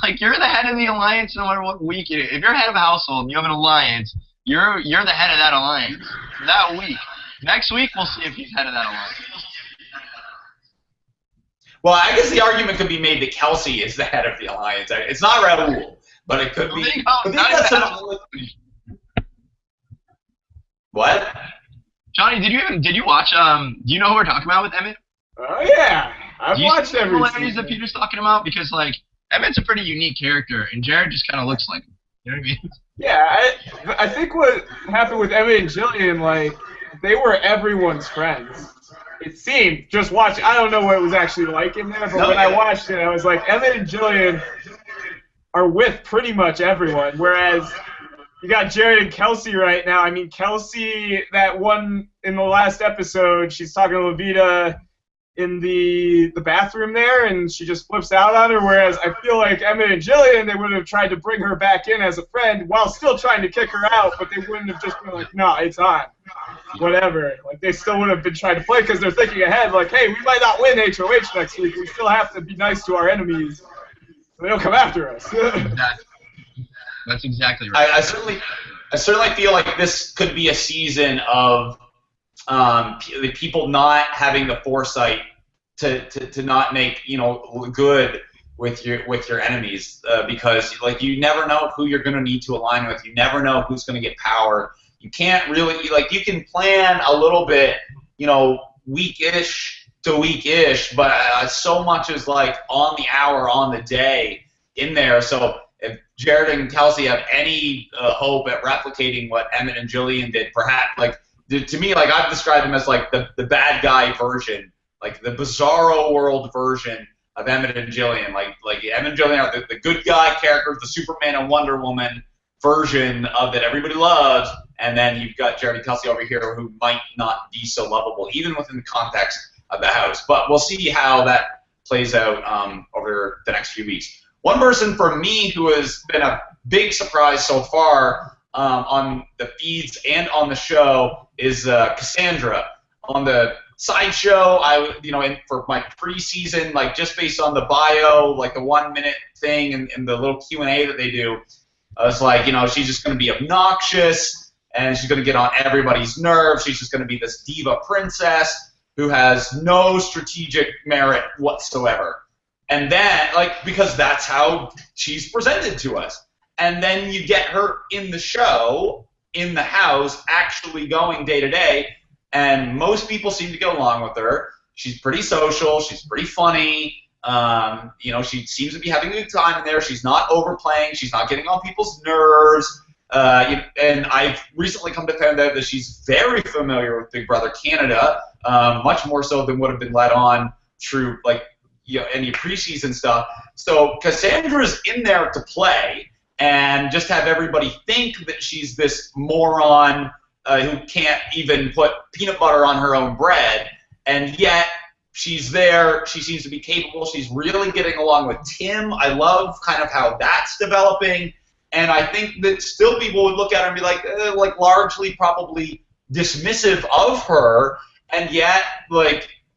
Like you're the head of the alliance no matter what week it is. If you're head of household and you have an alliance, you're the head of that alliance for that week. Next week we'll see if he's head of that alliance. Well, I guess the argument could be made that Kelsey is the head of the alliance. It's not Raul, but it could be. What? Johnny, did you watch? Do you know who we're talking about with Emmett? Oh yeah, I've watched every similarities that Peter's talking about because like Emmett's a pretty unique character, and Jared just kind of looks like him. You know what I mean? Yeah, I think what happened with Emmett and Jillian, like they were everyone's friends. It seemed, just watching, I don't know what it was actually like in there, but when I watched it, I was like, Emmett and Jillian are with pretty much everyone, whereas you got Jared and Kelsey right now. I mean, Kelsey, that one in the last episode, she's talking to Levita in the bathroom there, and she just flips out on her, whereas I feel like Emmett and Jillian, they would have tried to bring her back in as a friend while still trying to kick her out, but they wouldn't have just been like, no, it's on. Whatever. Like, they still would have been trying to play because they're thinking ahead, like, hey, we might not win HOH next week. We still have to be nice to our enemies so they don't come after us. That's exactly right. I certainly feel like this could be a season of the people not having the foresight to not make good with your enemies because like you never know who you're going to need to align with. You never know who's going to get power. You can't really you can plan a little bit, weekish to weekish, but so much is like on the hour, on the day in there. So if Jared and Kelsey have any hope at replicating what Emmett and Jillian did, perhaps to me, like I've described them as like the bad guy version, like the bizarro world version of Emmett and Jillian. Like Emmett and Jillian are the good guy characters, the Superman and Wonder Woman version of that everybody loves, and then you've got Jared and Kelsey over here who might not be so lovable, even within the context of the house. But we'll see how that plays out over the next few weeks. One person for me who has been a big surprise so far on the feeds and on the show is Cassandra. On the sideshow, for my preseason, like just based on the bio, like the 1 minute thing and the little Q&A that they do, I was like, she's just going to be obnoxious and she's going to get on everybody's nerves. She's just going to be this diva princess who has no strategic merit whatsoever. And then, because that's how she's presented to us. And then you get her in the show, in the house, actually going day to day, and most people seem to get along with her. She's pretty social. She's pretty funny. She seems to be having a good time in there. She's not overplaying. She's not getting on people's nerves. And I've recently come to find out that she's very familiar with Big Brother Canada, much more so than would have been let on through any preseason stuff. So Cassandra's in there to play and just have everybody think that she's this moron who can't even put peanut butter on her own bread, and yet she's there. She seems to be capable. She's really getting along with Tim. I love kind of how that's developing, and I think that still people would look at her and be like largely probably dismissive of her, and yet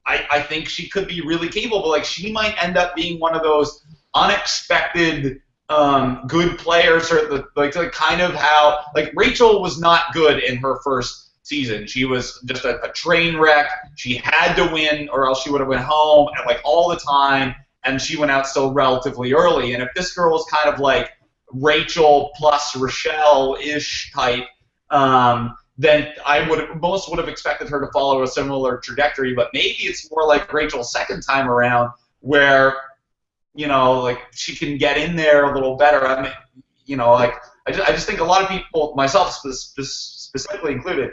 I think she could be really capable. Like she might end up being one of those unexpected good players, or the kind of how Rachel was not good in her first season. She was just a train wreck. She had to win, or else she would have went home all the time, and she went out so relatively early. And if this girl was kind of like Rachel plus Rochelle-ish type, then I would have expected her to follow a similar trajectory. But maybe it's more like Rachel's second time around, where she can get in there a little better. I mean, I just think a lot of people, myself specifically included,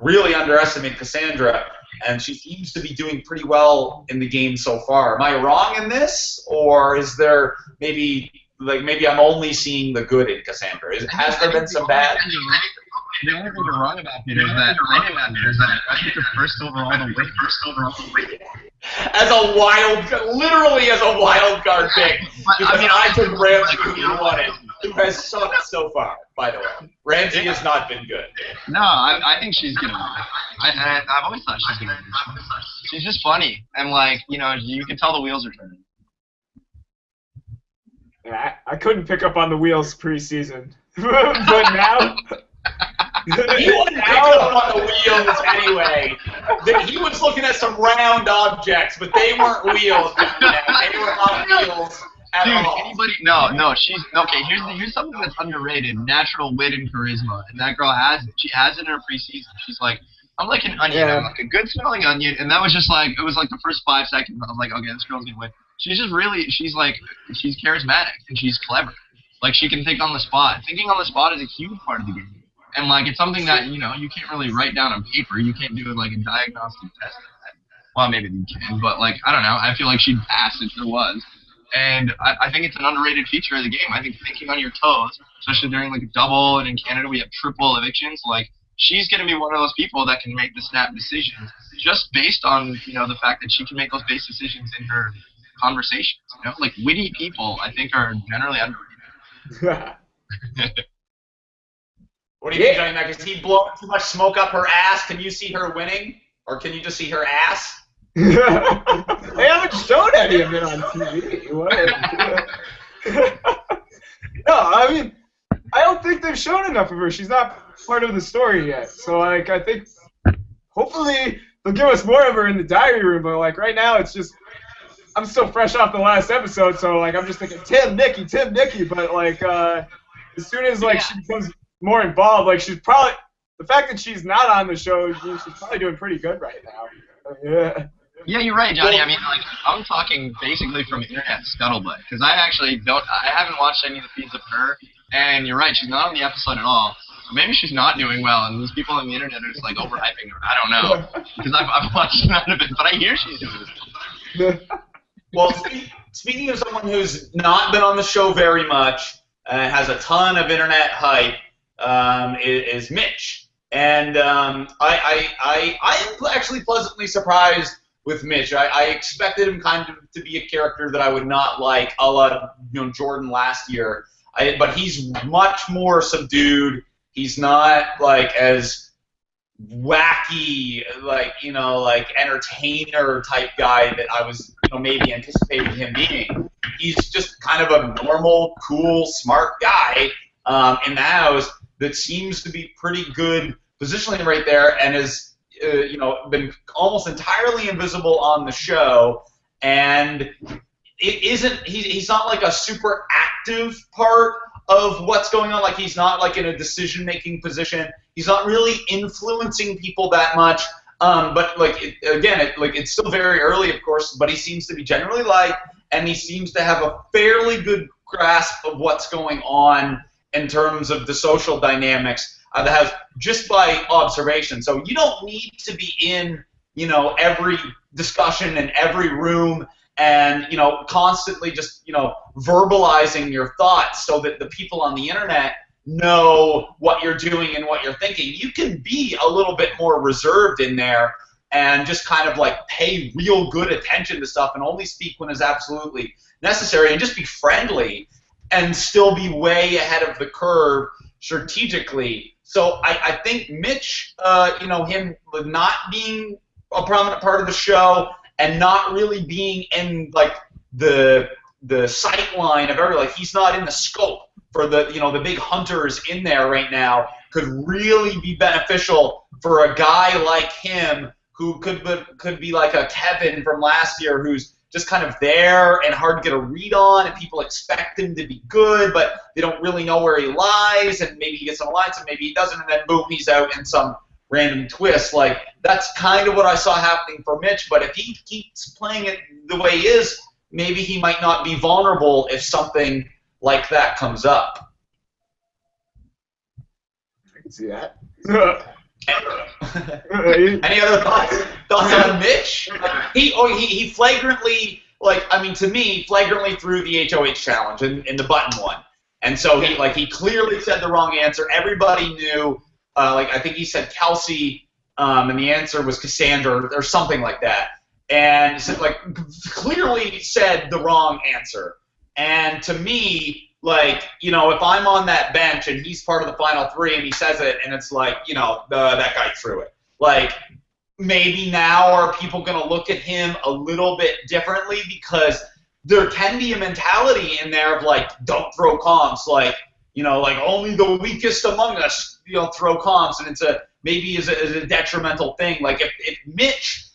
really underestimate Cassandra, and she seems to be doing pretty well in the game so far. Am I wrong in this, or is there maybe I'm only seeing the good in Cassandra? Has there been some bad? The only thing you're wrong about, Peter, is that I didn't understand. I think the first overall to win. Literally as a wild card pick. But, Because I took Ramsey, like, who won it, who has sucked so far, by the way. Ramsey has not been good. No, I think she's gonna win. I've always thought she's gonna win. She's just funny, and like, you know, you can tell the wheels are turning. Yeah, I couldn't pick up on the wheels preseason, but now. He wasn't picking up on the wheels anyway. He was looking at some round objects, but they weren't wheels. They were not wheels at all. No, she's okay. Here's something that's underrated: natural wit and charisma, and that girl has it. She has it in her preseason. She's like, I'm like an onion. Yeah. I'm like a good smelling onion, and that was just like, it was like the first 5 seconds. I was like, okay, this girl's gonna win. She's just really, she's charismatic and she's clever. Like, she can think on the spot. Thinking on the spot is a huge part of the game. And, like, it's something that, you know, you can't really write down on paper. You can't do it like a diagnostic test. Well, maybe you can, but, like, I don't know. I feel like she'd pass if there was. And I think it's an underrated feature of the game. I think thinking on your toes, especially during, like, a double, and in Canada we have triple evictions, like, she's going to be one of those people that can make the snap decisions just based on, you know, the fact that she can make those base decisions in her conversations. You know, like, witty people, I think, are generally underrated. What do you think, Johnny Mac? Is he blowing too much smoke up her ass? Can you see her winning? Or can you just see her ass? They haven't shown any of it on TV. No, I mean, I don't think they've shown enough of her. She's not part of the story yet. So, like, I think hopefully they'll give us more of her in the diary room. But, like, right now it's just, I'm still fresh off the last episode. So, like, I'm just thinking, Tim, Nikki. But, like, as soon as, like, she becomes more involved, like, she's probably, the fact that she's not on the show, she's probably doing pretty good right now. Yeah. Yeah, you're right, Johnny. I mean, like, I'm talking basically from internet scuttlebutt, because I haven't watched any of the feeds of her, and you're right, she's not on the episode at all. So maybe she's not doing well, and these people on the internet are just, like, overhyping her. I don't know, because I've watched none of it, but I hear she's doing this. Well, speaking of someone who's not been on the show very much, has a ton of internet hype, is Mitch. And I am actually pleasantly surprised with Mitch. I expected him kind of to be a character that I would not like, a la Jordan last year. But he's much more subdued. He's not like as wacky, like entertainer type guy that I was maybe anticipating him being. He's just kind of a normal, cool, smart guy in the house that seems to be pretty good positioning right there, and has been almost entirely invisible on the show, and he's not like a super active part of what's going on. Like, he's not like in a decision-making position. He's not really influencing people that much. But like it's still very early, of course. But he seems to be generally liked, and he seems to have a fairly good grasp of what's going on in terms of the social dynamics of the house, just by observation. So you don't need to be in, every discussion in every room and, constantly just, verbalizing your thoughts so that the people on the internet know what you're doing and what you're thinking. You can be a little bit more reserved in there and just kind of like pay real good attention to stuff and only speak when is absolutely necessary, and just be friendly and still be way ahead of the curve strategically. So I think Mitch, him not being a prominent part of the show and not really being in like the sight line of everyone, like he's not in the scope for the the big hunters in there right now, could really be beneficial for a guy like him who could be like a Kevin from last year, who's just kind of there and hard to get a read on, and people expect him to be good, but they don't really know where he lies, and maybe he gets an alliance and maybe he doesn't, and then boom, he's out in some random twist. Like, that's kind of what I saw happening for Mitch, but if he keeps playing it the way he is, maybe he might not be vulnerable if something like that comes up. I can see that. Any other thoughts on Mitch? He flagrantly, like, I mean, to me, flagrantly threw the HOH challenge in the button one. And so he clearly said the wrong answer. Everybody knew, like, I think he said Kelsey, and the answer was Cassandra or something like that. And so, like, clearly said the wrong answer. And to me, like, you know, if I'm on that bench and he's part of the final three and he says it and it's like, you know, that guy threw it. Like, maybe now are people going to look at him a little bit differently, because there can be a mentality in there of, like, don't throw comps, like, you know, like only the weakest among us, you know, throw comps, and it's maybe is a detrimental thing. Like, if Mitch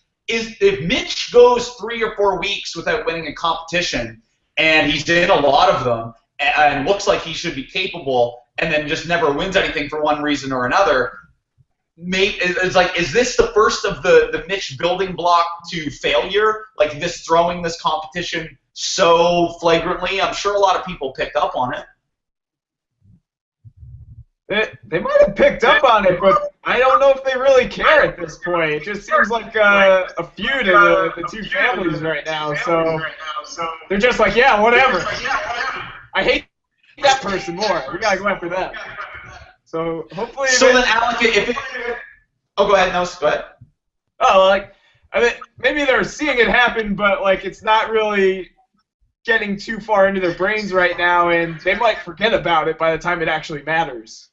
goes 3 or 4 weeks without winning a competition, and he's in a lot of them, and looks like he should be capable, and then just never wins anything for one reason or another, it's like, is this the first of the Mitch building block to failure? Like, this throwing this competition so flagrantly? I'm sure a lot of people picked up on it. They might have picked up on it, but I don't know if they really care at this point. It just seems like a feud of the two families right now. So they're just like, yeah, whatever. I hate that person more. We gotta go after that. So hopefully. So then, Alec, oh, go ahead. No, go ahead. Oh, like, I mean, maybe they're seeing it happen, but like it's not really getting too far into their brains right now, and they might forget about it by the time it actually matters.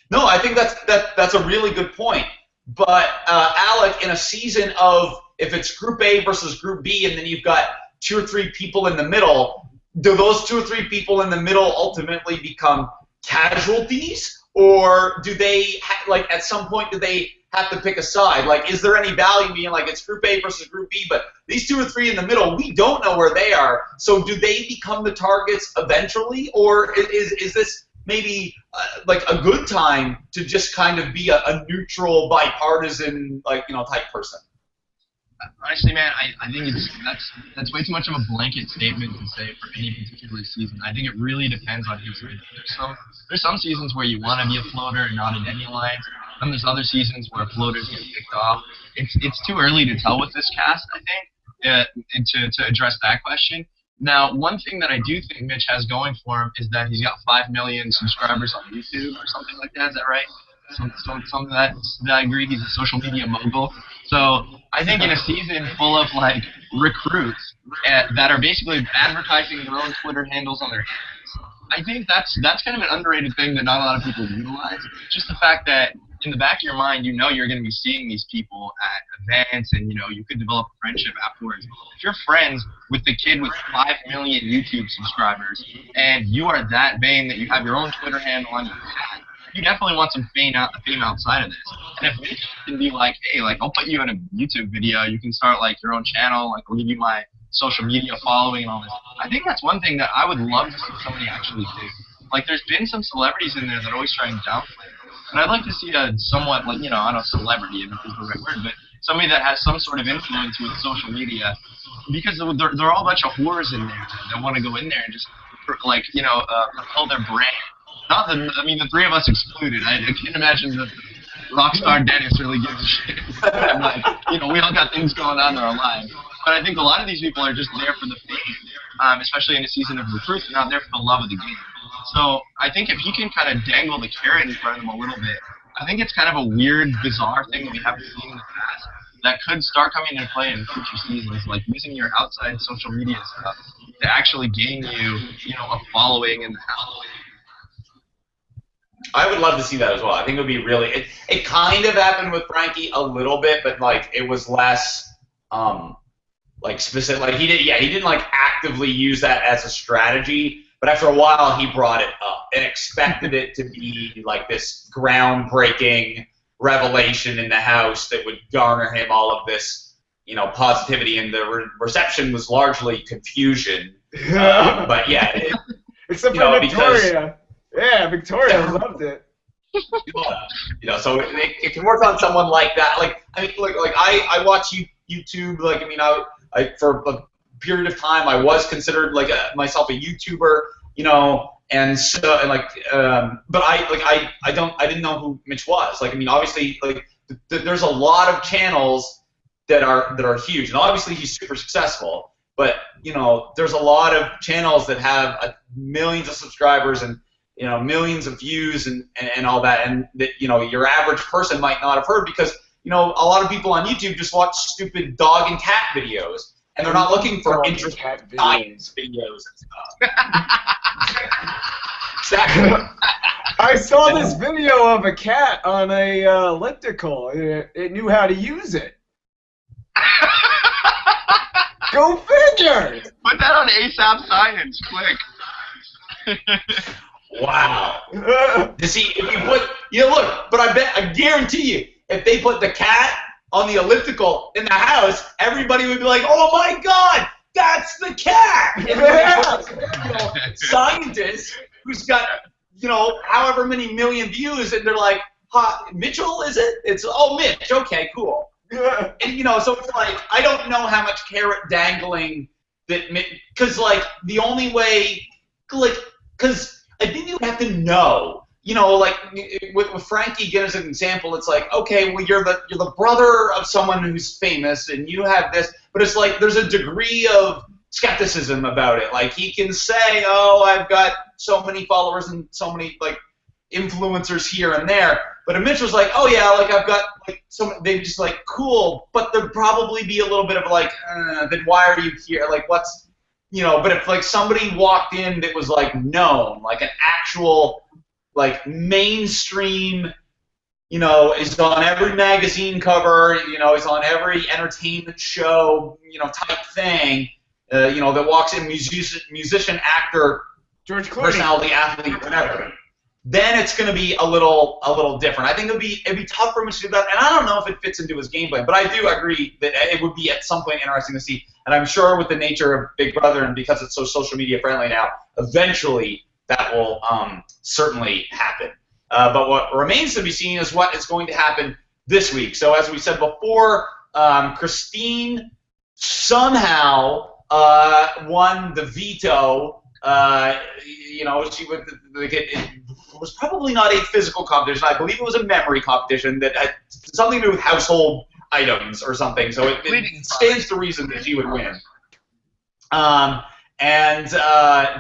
No, I think that's a really good point. But Alec, in a season of, if it's Group A versus Group B, and then you've got 2 or 3 people in the middle, do those 2 or 3 people in the middle ultimately become casualties, or do they like at some point do they have to pick a side? Like, is there any value being like it's Group A versus Group B, but these 2 or 3 in the middle, we don't know where they are. So do they become the targets eventually, or is this maybe like a good time to just kind of be a neutral, bipartisan, like, you know, type person? Honestly, man, I think that's way too much of a blanket statement to say for any particular season. I think it really depends on who's in it. There's some seasons where you want to be a floater and not in any lines. And there's other seasons where floaters get picked off. It's too early to tell with this cast, I think, and to address that question. Now, one thing that I do think Mitch has going for him is that he's got 5 million subscribers on YouTube or something like that. Is that right? Something that I agree. He's a social media mogul. So I think in a season full of like recruits that are basically advertising their own Twitter handles on their hands, I think that's kind of an underrated thing that not a lot of people utilize. Just the fact that in the back of your mind, you know you're going to be seeing these people at events, and you know you could develop a friendship afterwards. If you're friends with the kid with 5 million YouTube subscribers, and you are that vain that you have your own Twitter handle on your hat, you definitely want some fame outside of this. And if Mitch can be like, hey, like, I'll put you in a YouTube video, you can start like your own channel, like I'll give you my social media following and all this. I think that's one thing that I would love to see somebody actually do. Like, there's been some celebrities in there that always try and downplay it. And I'd like to see a somewhat, like, you know, I don't know, celebrity, if is the right word, but somebody that has some sort of influence with social media, because they're all a bunch of whores in there that want to go in there and just, like, you know, propel their brand. I mean, the 3 of us excluded. I can't imagine that Rockstar Dennis really gives a shit. I'm like, you know, we all got things going on in our lives. But I think a lot of these people are just there for the fame, especially in a season of recruits. They're not there for the love of the game. So I think if you can kind of dangle the carrot in front of them a little bit, I think it's kind of a weird, bizarre thing that we haven't seen in the past that could start coming into play in future seasons, like using your outside social media stuff to actually gain you know, a following in the house. I would love to see that as well. I think it would be really. It kind of happened with Frankie a little bit, but like it was less like specific. Like he didn't like actively use that as a strategy. But after a while, he brought it up and expected it to be like this groundbreaking revelation in the house that would garner him all of this, you know, positivity. And the reception was largely confusion. But yeah, except for Victoria. Yeah, Victoria loved it. You know, so it can work on someone like that. Like, I mean, like I watch YouTube. Like, I mean, I for a period of time I was considered like myself a YouTuber. You know, And so, and like, but I didn't know who Mitch was. Like, I mean, obviously, like, there's a lot of channels that are huge, and obviously he's super successful. But you know, there's a lot of channels that have millions of subscribers and millions of views and all that, and that your average person might not have heard because a lot of people on YouTube just watch stupid dog and cat videos, and they're not looking for interesting science videos and stuff. Exactly. I saw this video of a cat on a elliptical. It knew how to use it. Go figure! Put that on ASAP Science, quick. Wow. See, if you put, look, but I guarantee you, if they put the cat on the elliptical in the house, everybody would be like, "Oh my God, that's the cat!" And then scientist who's got, however many million views, and they're like, Mitchell, is it? It's, Mitch, okay, cool. And, so it's like, I don't know how much carrot dangling that, because, like, the only way, like, because I think you have to know, like, with Frankie, give us an example, it's like, okay, well, you're the brother of someone who's famous, and you have this, but it's like, there's a degree of skepticism about it. Like, he can say, oh, I've got so many followers and so many, like, influencers here and there, but if Mitch was like, oh yeah, like, I've got, like, they'd just like, cool, but there'd probably be a little bit of like, then why are you here? Like, what's, but if, like, somebody walked in that was, like, known, like an actual, like, mainstream, is on every magazine cover, is on every entertainment show, type thing, that walks in, musician, actor, George Clooney, personality, athlete, whatever, then it's going to be a little different. I think it'd be tough for him to do that, and I don't know if it fits into his game plan, but I do agree that it would be at some point interesting to see, and I'm sure with the nature of Big Brother and because it's so social media friendly now, eventually that will certainly happen. But what remains to be seen is what is going to happen this week. So as we said before, Christine somehow won the veto. She would. It was probably not a physical competition. I believe it was a memory competition that had something to do with household items or something. So it stands to reason that she would win. And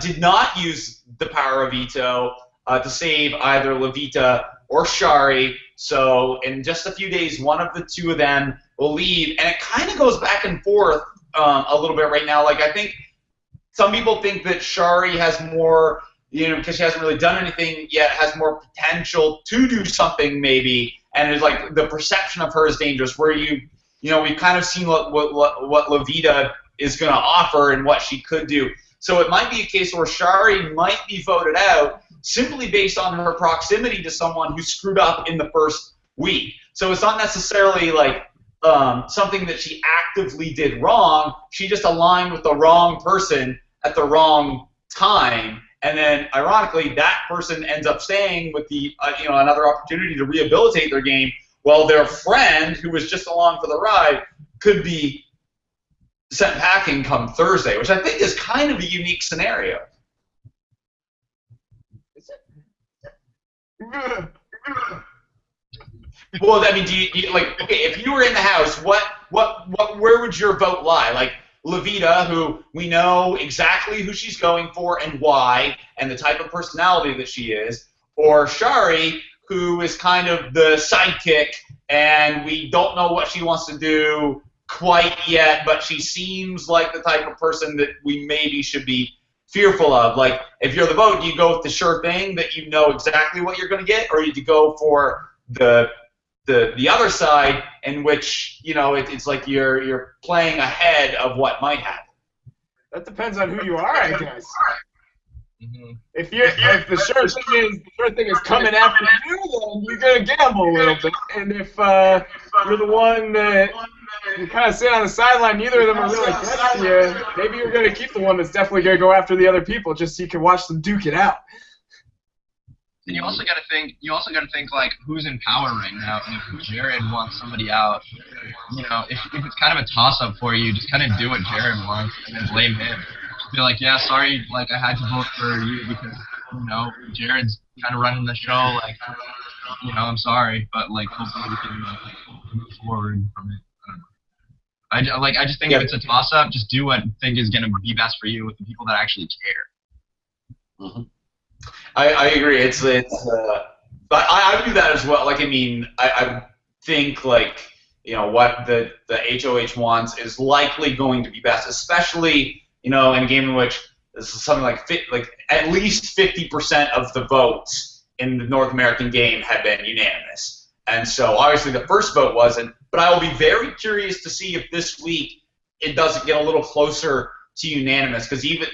did not use the power of veto to save either Levita or Shari. So in just a few days, one of the two of them will leave. And it kind of goes back and forth a little bit right now. Like, I think some people think that Shari has more, because she hasn't really done anything yet, has more potential to do something maybe, and it's like the perception of her is dangerous. Where we've kind of seen what Levita is going to offer and what she could do. So it might be a case where Shari might be voted out simply based on her proximity to someone who screwed up in the first week. So it's not necessarily like something that she actively did wrong. She just aligned with the wrong person at the wrong time, and then ironically that person ends up staying with the another opportunity to rehabilitate their game, while their friend who was just along for the ride could be sent packing come Thursday, which I think is kind of a unique scenario. Is it? Well, I mean, do you like, okay, if you were in the house, where would your vote lie? Like Levita, who we know exactly who she's going for and why, and the type of personality that she is, or Shari, who is kind of the sidekick, and we don't know what she wants to do quite yet, but she seems like the type of person that we maybe should be fearful of. Like, if you're the vote, do you go with the sure thing that you know exactly what you're going to get, or do you go for the other side, in which it's like you're playing ahead of what might happen? That depends on who you are, I guess. Mm-hmm. If the sure thing is coming after you, then you're gonna gamble a little bit. And if you're the one that you kind of sit on the sideline, neither of them are really good to you, maybe you're gonna keep the one that's definitely gonna go after the other people, just so you can watch them duke it out. And you also got to think like who's in power right now, and if Jared wants somebody out, if it's kind of a toss-up for you, just kind of do what Jared wants and then blame him. Be like, yeah, sorry, like I had to vote for you because you know, Jared's kind of running the show. Like, you know, I'm sorry, but like, hopefully we can move forward from it. I don't know. I just think if it's a toss-up, just do what you think is going to be best for you with the people that actually care. Mm-hmm. I agree. But I do that as well. Like, I mean, I think like, you know, what the HOH wants is likely going to be best, especially, you know, in a game in which this is something like at least 50% of the votes in the North American game have been unanimous. And so obviously the first vote wasn't, but I will be very curious to see if this week it doesn't get a little closer to unanimous, because even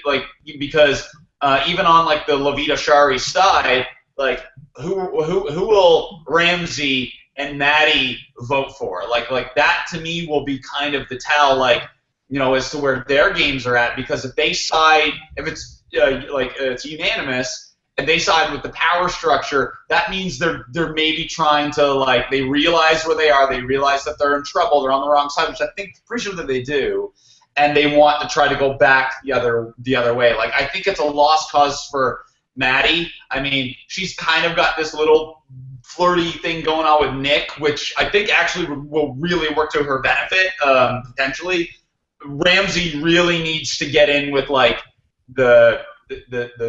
on like the Levita Shari side, like who will Ramsey and Maddie vote for? Like that to me will be kind of the tell, like, you know, as to where their games are at, because if they side, if it's it's unanimous and they side with the power structure, that means they're maybe trying to, like, they realize where they are, they realize that they're in trouble, they're on the wrong side, which I think pretty sure that they do, and they want to try to go back the other way. Like, I think it's a lost cause for Maddie. I mean, she's kind of got this little flirty thing going on with Nick, which I think actually will really work to her benefit, potentially. Ramsey really needs to get in with, like, the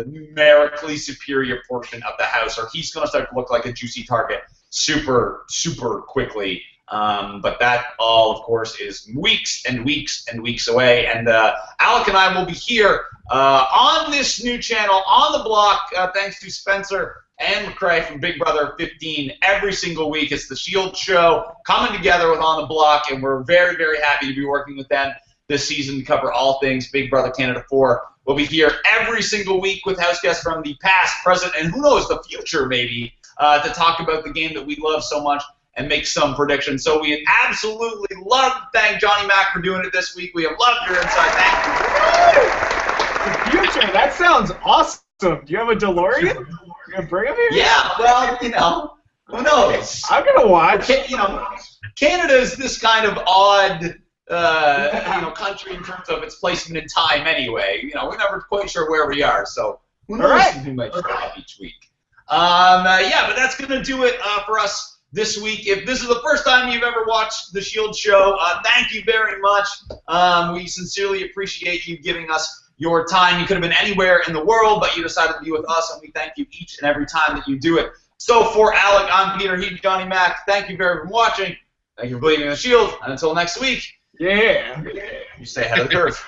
numerically superior portion of the house, or he's going to start to look like a juicy target super quickly. But that all, of course, is weeks and weeks and weeks away. And Alec and I will be here on this new channel, on the block, thanks to Spencer and McCrae from Big Brother 15 every single week. It's the Sheyld show coming together with On the Block, and we're very, very happy to be working with them this season to cover all things Big Brother Canada 4. We'll be here every single week with house guests from the past, present, and who knows, the future maybe, to talk about the game that we love so much and make some predictions. So we absolutely love to thank Johnny Mac for doing it this week. We have loved your insight. Thank you. The future, that sounds awesome. Do you have a DeLorean? You gonna bring him here? Yeah, well, you know, who knows? I'm gonna watch. You know, Canada is this kind of odd country in terms of its placement in time anyway. You know, we're never quite sure where we are, so who knows who might show up each week. Yeah, but that's going to do it for us this week. If this is the first time you've ever watched the Sheyld show, thank you very much. We sincerely appreciate you giving us your time. You could have been anywhere in the world, but you decided to be with us, and we thank you each and every time that you do it. So for Alec, I'm Peter, he's Johnny Mac. Thank you very much for watching. Thank you for believing in the Sheyld, and until next week, yeah. You stay ahead of the curve.